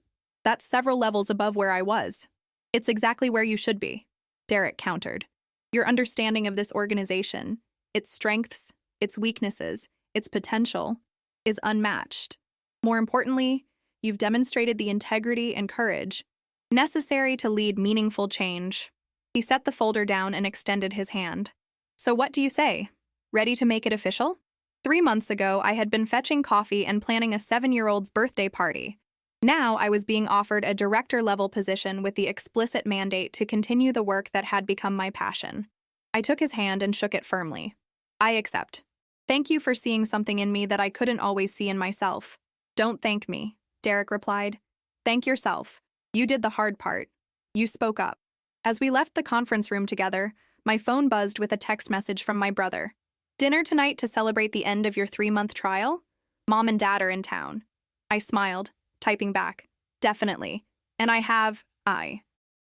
Speaker 1: several levels above where I was." "It's exactly where you should be," Derek countered. "Your understanding of this organization, its strengths, its weaknesses, its potential, is unmatched. More importantly, you've demonstrated the integrity and courage necessary to lead meaningful change." He set the folder down and extended his hand. "So what do you say? Ready to make it official?" 3 months ago, I had been fetching coffee and planning a 7-year-old's birthday party. Now I was being offered a director-level position with the explicit mandate to continue the work that had become my passion. I took his hand and shook it firmly. "I accept. Thank you for seeing something in me that I couldn't always see in myself." "Don't thank me," Derek replied. "Thank yourself. You did the hard part. You spoke up." As we left the conference room together, my phone buzzed with a text message from my brother. "Dinner tonight to celebrate the end of your 3-month trial? Mom and Dad are in town." I smiled, typing back, "Definitely. And I have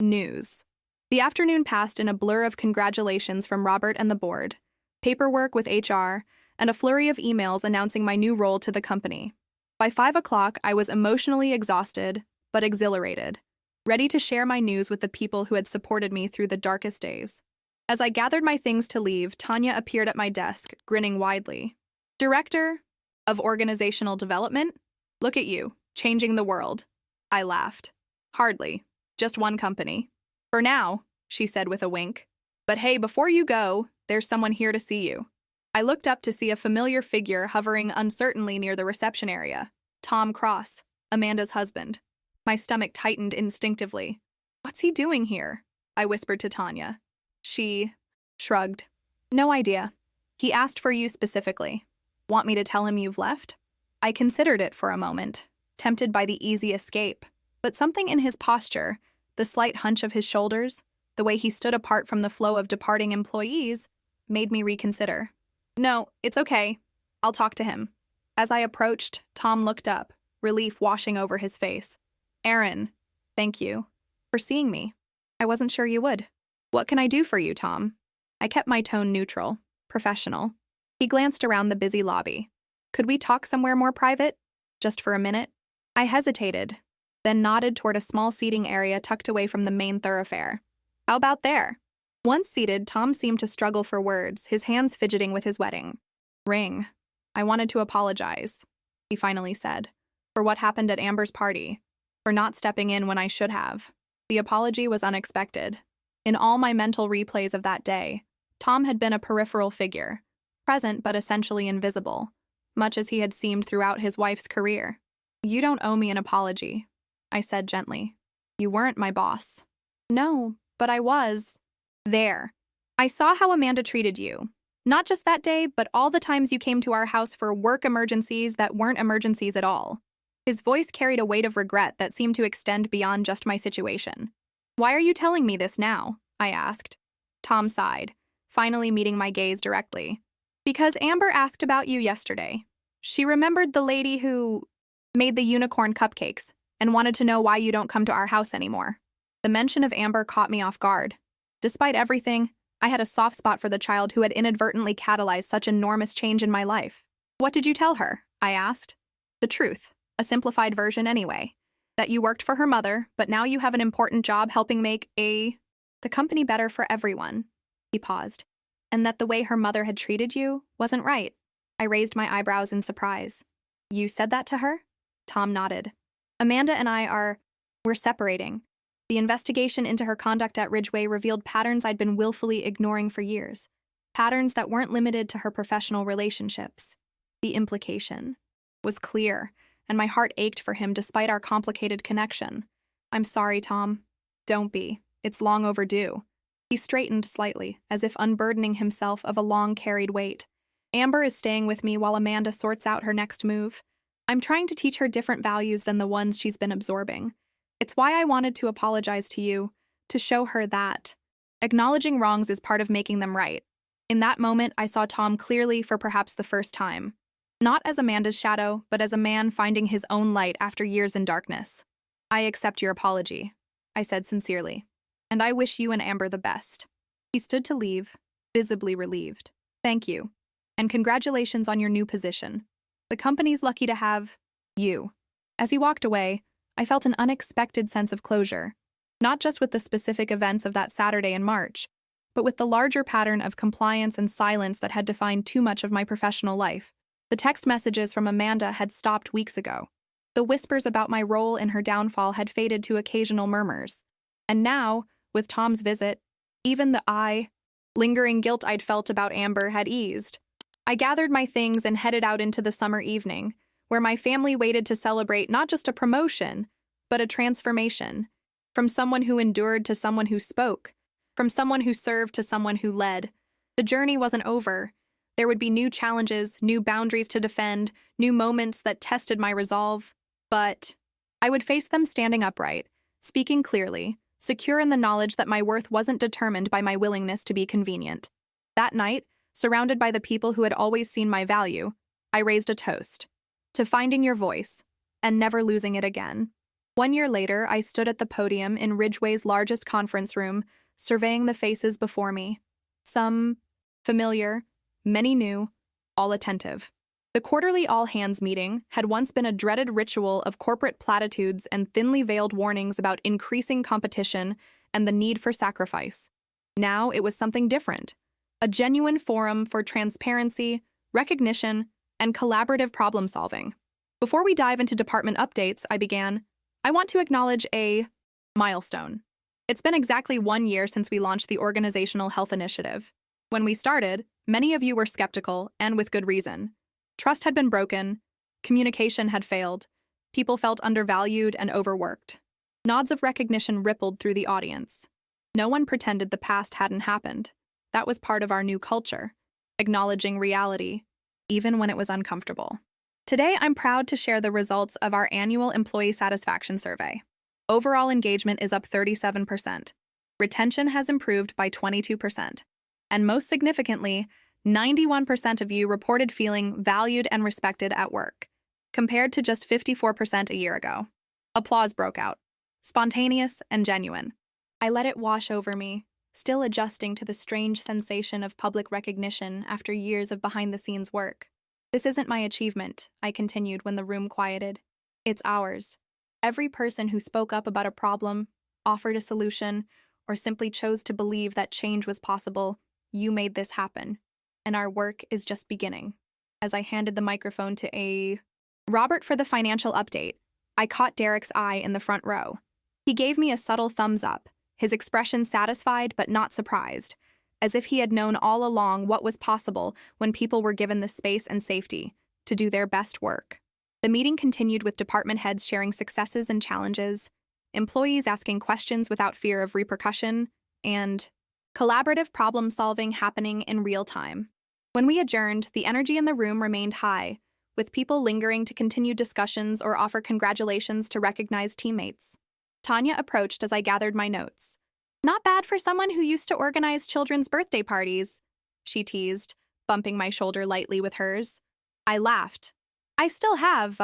Speaker 1: news." The afternoon passed in a blur of congratulations from Robert and the board, paperwork with HR, and a flurry of emails announcing my new role to the company. By 5 o'clock, I was emotionally exhausted, but exhilarated, ready to share my news with the people who had supported me through the darkest days. As I gathered my things to leave, Tanya appeared at my desk, grinning widely. "Director of Organizational Development? Look at you, changing the world." I laughed. "Hardly. Just one company." "For now," she said with a wink. "But hey, before you go, there's someone here to see you." I looked up to see a familiar figure hovering uncertainly near the reception area. Tom Cross, Amanda's husband. My stomach tightened instinctively. "What's he doing here?" I whispered to Tanya. She shrugged. "No idea. He asked for you specifically. Want me to tell him you've left?" I considered it for a moment, tempted by the easy escape, but something in his posture, the slight hunch of his shoulders, the way he stood apart from the flow of departing employees, made me reconsider. "No, it's okay. I'll talk to him." As I approached, Tom looked up, relief washing over his face. "Aaron, thank you for seeing me. I wasn't sure you would." "What can I do for you, Tom?" I kept my tone neutral, professional. He glanced around the busy lobby. "Could we talk somewhere more private? Just for a minute?" I hesitated, then nodded toward a small seating area tucked away from the main thoroughfare. "How about there?" Once seated, Tom seemed to struggle for words, his hands fidgeting with his wedding ring. "I wanted to apologize," he finally said, "for what happened at Amber's party. for not stepping in when I should have. The apology was unexpected. In all my mental replays of that day, Tom had been a peripheral figure, present but essentially invisible, much as he had seemed throughout his wife's career. "You don't owe me an apology," I said gently. "You weren't my boss." "No, but I was." "There. I saw how Amanda treated you. Not just that day, but all the times you came to our house for work emergencies that weren't emergencies at all." His voice carried a weight of regret that seemed to extend beyond just my situation. "Why are you telling me this now?" I asked. Tom sighed, finally meeting my gaze directly. "Because Amber asked about you yesterday. She remembered the lady who made the unicorn cupcakes and wanted to know why you don't come to our house anymore." The mention of Amber caught me off guard. Despite everything, I had a soft spot for the child who had inadvertently catalyzed such enormous change in my life. "What did you tell her?" I asked. "The truth, a simplified version anyway. That you worked for her mother, but now you have an important job helping make the company better for everyone." He paused. "And that the way her mother had treated you wasn't right." I raised my eyebrows in surprise. "You said that to her?" Tom nodded. "Amanda and we're separating. The investigation into her conduct at Ridgeway revealed patterns I'd been willfully ignoring for years. Patterns that weren't limited to her professional relationships. The implication was clear, and my heart ached for him despite our complicated connection. "I'm sorry, Tom." "Don't be. It's long overdue." He straightened slightly, as if unburdening himself of a long-carried weight. "Amber is staying with me while Amanda sorts out her next move. I'm trying to teach her different values than the ones she's been absorbing. It's why I wanted to apologize to you, to show her that acknowledging wrongs is part of making them right." In that moment, I saw Tom clearly for perhaps the first time. Not as Amanda's shadow, but as a man finding his own light after years in darkness. "I accept your apology," I said sincerely. "And I wish you and Amber the best." He stood to leave, visibly relieved. "Thank you. And congratulations on your new position. The company's lucky to have you." As he walked away, I felt an unexpected sense of closure, not just with the specific events of that Saturday in March, but with the larger pattern of compliance and silence that had defined too much of my professional life. The text messages from Amanda had stopped weeks ago. The whispers about my role in her downfall had faded to occasional murmurs. And now, with Tom's visit, even the lingering guilt I'd felt about Amber had eased. I gathered my things and headed out into the summer evening, where my family waited to celebrate not just a promotion, but a transformation. From someone who endured to someone who spoke. From someone who served to someone who led. The journey wasn't over. There would be new challenges, new boundaries to defend, new moments that tested my resolve. But I would face them standing upright, speaking clearly, secure in the knowledge that my worth wasn't determined by my willingness to be convenient. That night, surrounded by the people who had always seen my value, I raised a toast. To finding your voice, and never losing it again. 1 year later, I stood at the podium in Ridgeway's largest conference room, surveying the faces before me. Some familiar, many new, all attentive. The quarterly all-hands meeting had once been a dreaded ritual of corporate platitudes and thinly veiled warnings about increasing competition and the need for sacrifice. Now it was something different. A genuine forum for transparency, recognition, and collaborative problem-solving. Before we dive into department updates, I want to acknowledge a milestone. It's been exactly 1 year since we launched the Organizational Health Initiative. When we started, many of you were skeptical, and with good reason. Trust had been broken, communication had failed, people felt undervalued and overworked. Nods of recognition rippled through the audience. No one pretended the past hadn't happened. That was part of our new culture, acknowledging reality, even when it was uncomfortable. Today, I'm proud to share the results of our annual employee satisfaction survey. Overall engagement is up 37%. Retention has improved by 22%. And most significantly, 91% of you reported feeling valued and respected at work, compared to just 54% a year ago. Applause broke out, spontaneous and genuine. I let it wash over me, still adjusting to the strange sensation of public recognition after years of behind-the-scenes work. "This isn't my achievement," I continued when the room quieted. "It's ours. Every person who spoke up about a problem, offered a solution, or simply chose to believe that change was possible, you made this happen. And our work is just beginning." As I handed the microphone to Robert for the financial update, I caught Derek's eye in the front row. He gave me a subtle thumbs up, his expression satisfied but not surprised, as if he had known all along what was possible when people were given the space and safety to do their best work. The meeting continued with department heads sharing successes and challenges, employees asking questions without fear of repercussion, and collaborative problem-solving happening in real time. When we adjourned, the energy in the room remained high, with people lingering to continue discussions or offer congratulations to recognized teammates. Tanya approached as I gathered my notes. "Not bad for someone who used to organize children's birthday parties," she teased, bumping my shoulder lightly with hers. I laughed. I still have,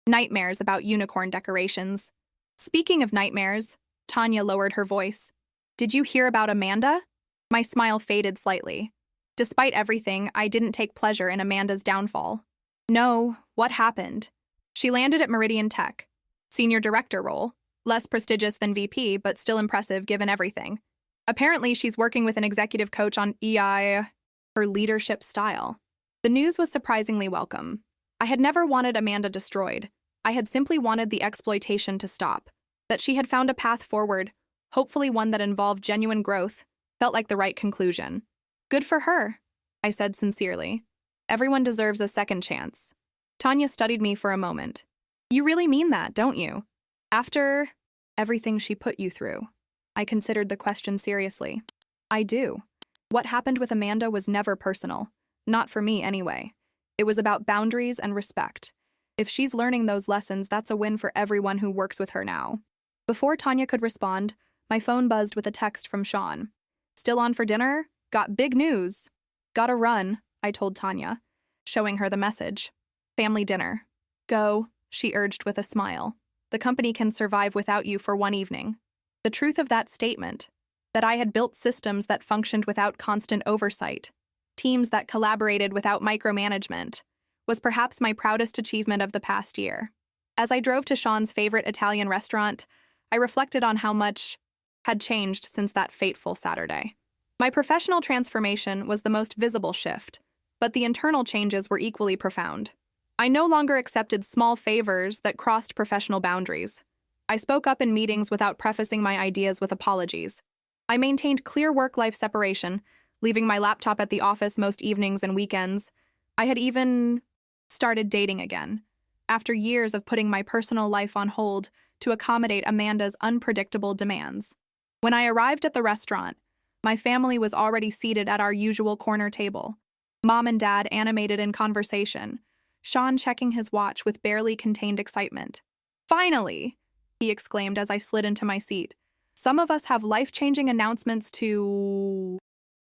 Speaker 1: nightmares about unicorn decorations. Speaking of nightmares, Tanya lowered her voice. "Did you hear about Amanda?" My smile faded slightly. Despite everything, I didn't take pleasure in Amanda's downfall. "No, what happened?" "She landed at Meridian Tech. Senior director role. Less prestigious than VP, but still impressive given everything. Apparently, she's working with an executive coach on her leadership style." The news was surprisingly welcome. I had never wanted Amanda destroyed. I had simply wanted the exploitation to stop. That she had found a path forward, hopefully one that involved genuine growth, felt like the right conclusion. "Good for her," I said sincerely. "Everyone deserves a second chance." Tanya studied me for a moment. "You really mean that, don't you? After everything she put you through?" I considered the question seriously. "I do. What happened with Amanda was never personal. Not for me, anyway. It was about boundaries and respect. If she's learning those lessons, that's a win for everyone who works with her now." Before Tanya could respond, my phone buzzed with a text from Sean. "Still on for dinner? Got big news." "Gotta run," I told Tanya, showing her the message. "Family dinner." "Go," she urged with a smile. "The company can survive without you for one evening." The truth of that statement, that I had built systems that functioned without constant oversight, teams that collaborated without micromanagement, was perhaps my proudest achievement of the past year. As I drove to Sean's favorite Italian restaurant, I reflected on how much had changed since that fateful Saturday. My professional transformation was the most visible shift, but the internal changes were equally profound. I no longer accepted small favors that crossed professional boundaries. I spoke up in meetings without prefacing my ideas with apologies. I maintained clear work-life separation, leaving my laptop at the office most evenings and weekends. I had even started dating again, after years of putting my personal life on hold to accommodate Amanda's unpredictable demands. When I arrived at the restaurant, my family was already seated at our usual corner table. Mom and Dad animated in conversation, Sean checking his watch with barely contained excitement. "Finally!" he exclaimed as I slid into my seat. "Some of us have life-changing announcements to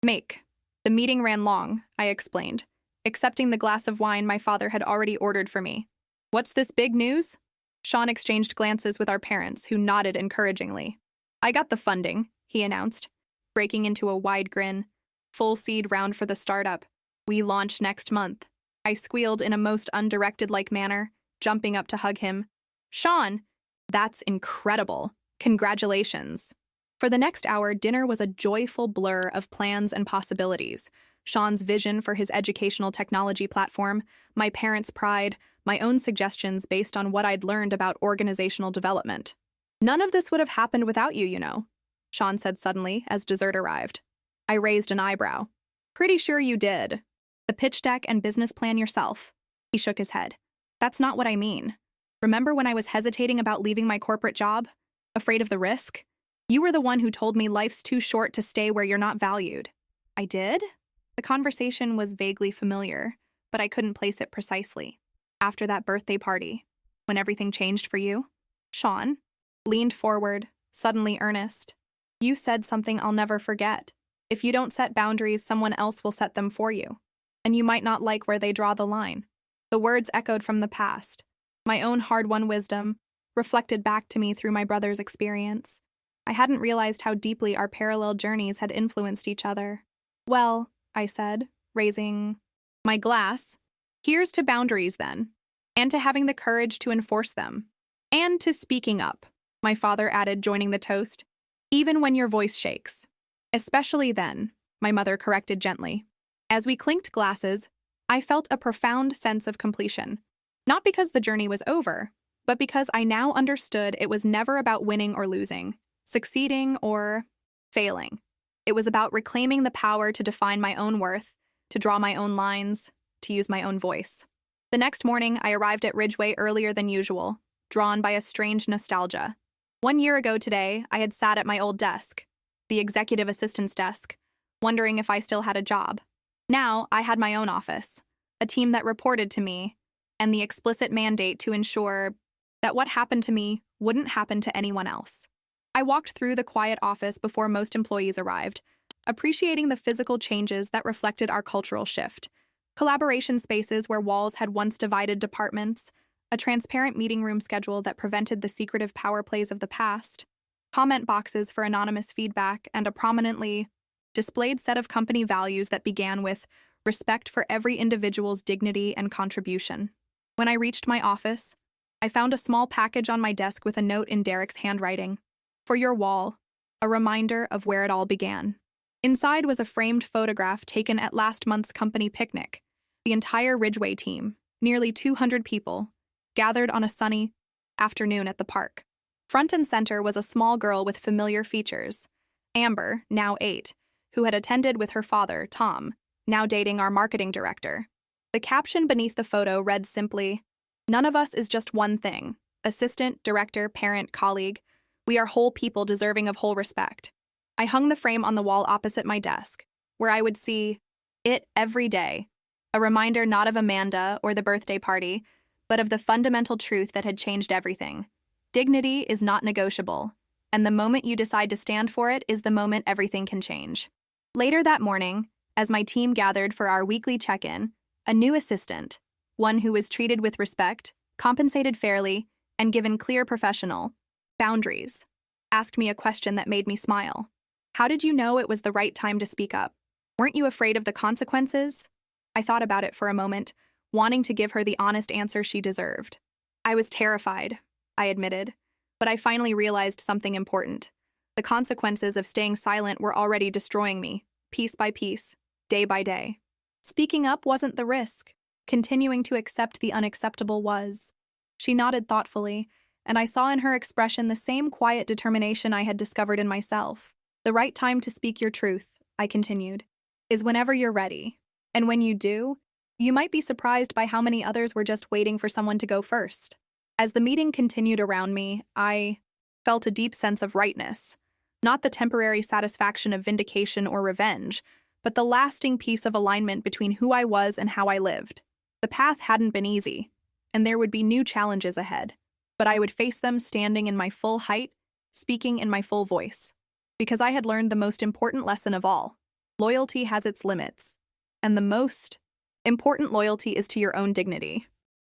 Speaker 1: make." The meeting ran long, I explained, accepting the glass of wine my father had already ordered for me. "What's this big news?" Sean exchanged glances with our parents, who nodded encouragingly. "I got the funding," he announced, breaking into a wide grin. "Full seed round for the startup. We launch next month." I squealed in a most undirected-like manner, jumping up to hug him. "Sean, that's incredible. Congratulations." For the next hour, dinner was a joyful blur of plans and possibilities. Sean's vision for his educational technology platform, my parents' pride, my own suggestions based on what I'd learned about organizational development. "None of this would have happened without you, you know," Sean said suddenly as dessert arrived. I raised an eyebrow. "Pretty sure you did. The pitch deck and business plan yourself." He shook his head. "That's not what I mean. Remember when I was hesitating about leaving my corporate job? Afraid of the risk? You were the one who told me life's too short to stay where you're not valued." "I did?" The conversation was vaguely familiar, but I couldn't place it precisely. "After that birthday party, when everything changed for you?" Sean leaned forward, suddenly earnest. "You said something I'll never forget. If you don't set boundaries, someone else will set them for you. And you might not like where they draw the line." The words echoed from the past, my own hard-won wisdom, reflected back to me through my brother's experience. I hadn't realized how deeply our parallel journeys had influenced each other. "Well," I said, raising my glass, "here's to boundaries then, and to having the courage to enforce them, and to speaking up," my father added, joining the toast. "Even when your voice shakes." "Especially then," my mother corrected gently. As we clinked glasses, I felt a profound sense of completion. Not because the journey was over, but because I now understood it was never about winning or losing, succeeding or failing. It was about reclaiming the power to define my own worth, to draw my own lines, to use my own voice. The next morning, I arrived at Ridgeway earlier than usual, drawn by a strange nostalgia. 1 year ago today, I had sat at my old desk, the executive assistant's desk, wondering if I still had a job. Now, I had my own office, a team that reported to me, and the explicit mandate to ensure that what happened to me wouldn't happen to anyone else. I walked through the quiet office before most employees arrived, appreciating the physical changes that reflected our cultural shift. Collaboration spaces where walls had once divided departments, a transparent meeting room schedule that prevented the secretive power plays of the past, comment boxes for anonymous feedback, and a prominently displayed set of company values that began with respect for every individual's dignity and contribution. When I reached my office, I found a small package on my desk with a note in Derek's handwriting. For your wall, a reminder of where it all began. Inside was a framed photograph taken at last month's company picnic. The entire Ridgeway team, nearly 200 people, gathered on a sunny afternoon at the park. Front and center was a small girl with familiar features, Amber, now 8, who had attended with her father, Tom, now dating our marketing director. The caption beneath the photo read simply, "None of us is just one thing. Assistant, director, parent, colleague. We are whole people deserving of whole respect." I hung the frame on the wall opposite my desk, where I would see it every day, a reminder not of Amanda or the birthday party, but of the fundamental truth that had changed everything. Dignity is not negotiable, and the moment you decide to stand for it is the moment everything can change. Later that morning, as my team gathered for our weekly check-in, a new assistant, one who was treated with respect, compensated fairly, and given clear professional boundaries, asked me a question that made me smile. "How did you know it was the right time to speak up? Weren't you afraid of the consequences?" I thought about it for a moment, wanting to give her the honest answer she deserved. "I was terrified," I admitted, but I finally realized something important. The consequences of staying silent were already destroying me, piece by piece, day by day. Speaking up wasn't the risk. Continuing to accept the unacceptable was. She nodded thoughtfully, and I saw in her expression the same quiet determination I had discovered in myself. "The right time to speak your truth," I continued, "is whenever you're ready. And when you do, you might be surprised by how many others were just waiting for someone to go first." As the meeting continued around me, I felt a deep sense of rightness. Not the temporary satisfaction of vindication or revenge, but the lasting peace of alignment between who I was and how I lived. The path hadn't been easy, and there would be new challenges ahead, but I would face them standing in my full height, speaking in my full voice. Because I had learned the most important lesson of all. Loyalty has its limits, and the most important loyalty is to your own dignity.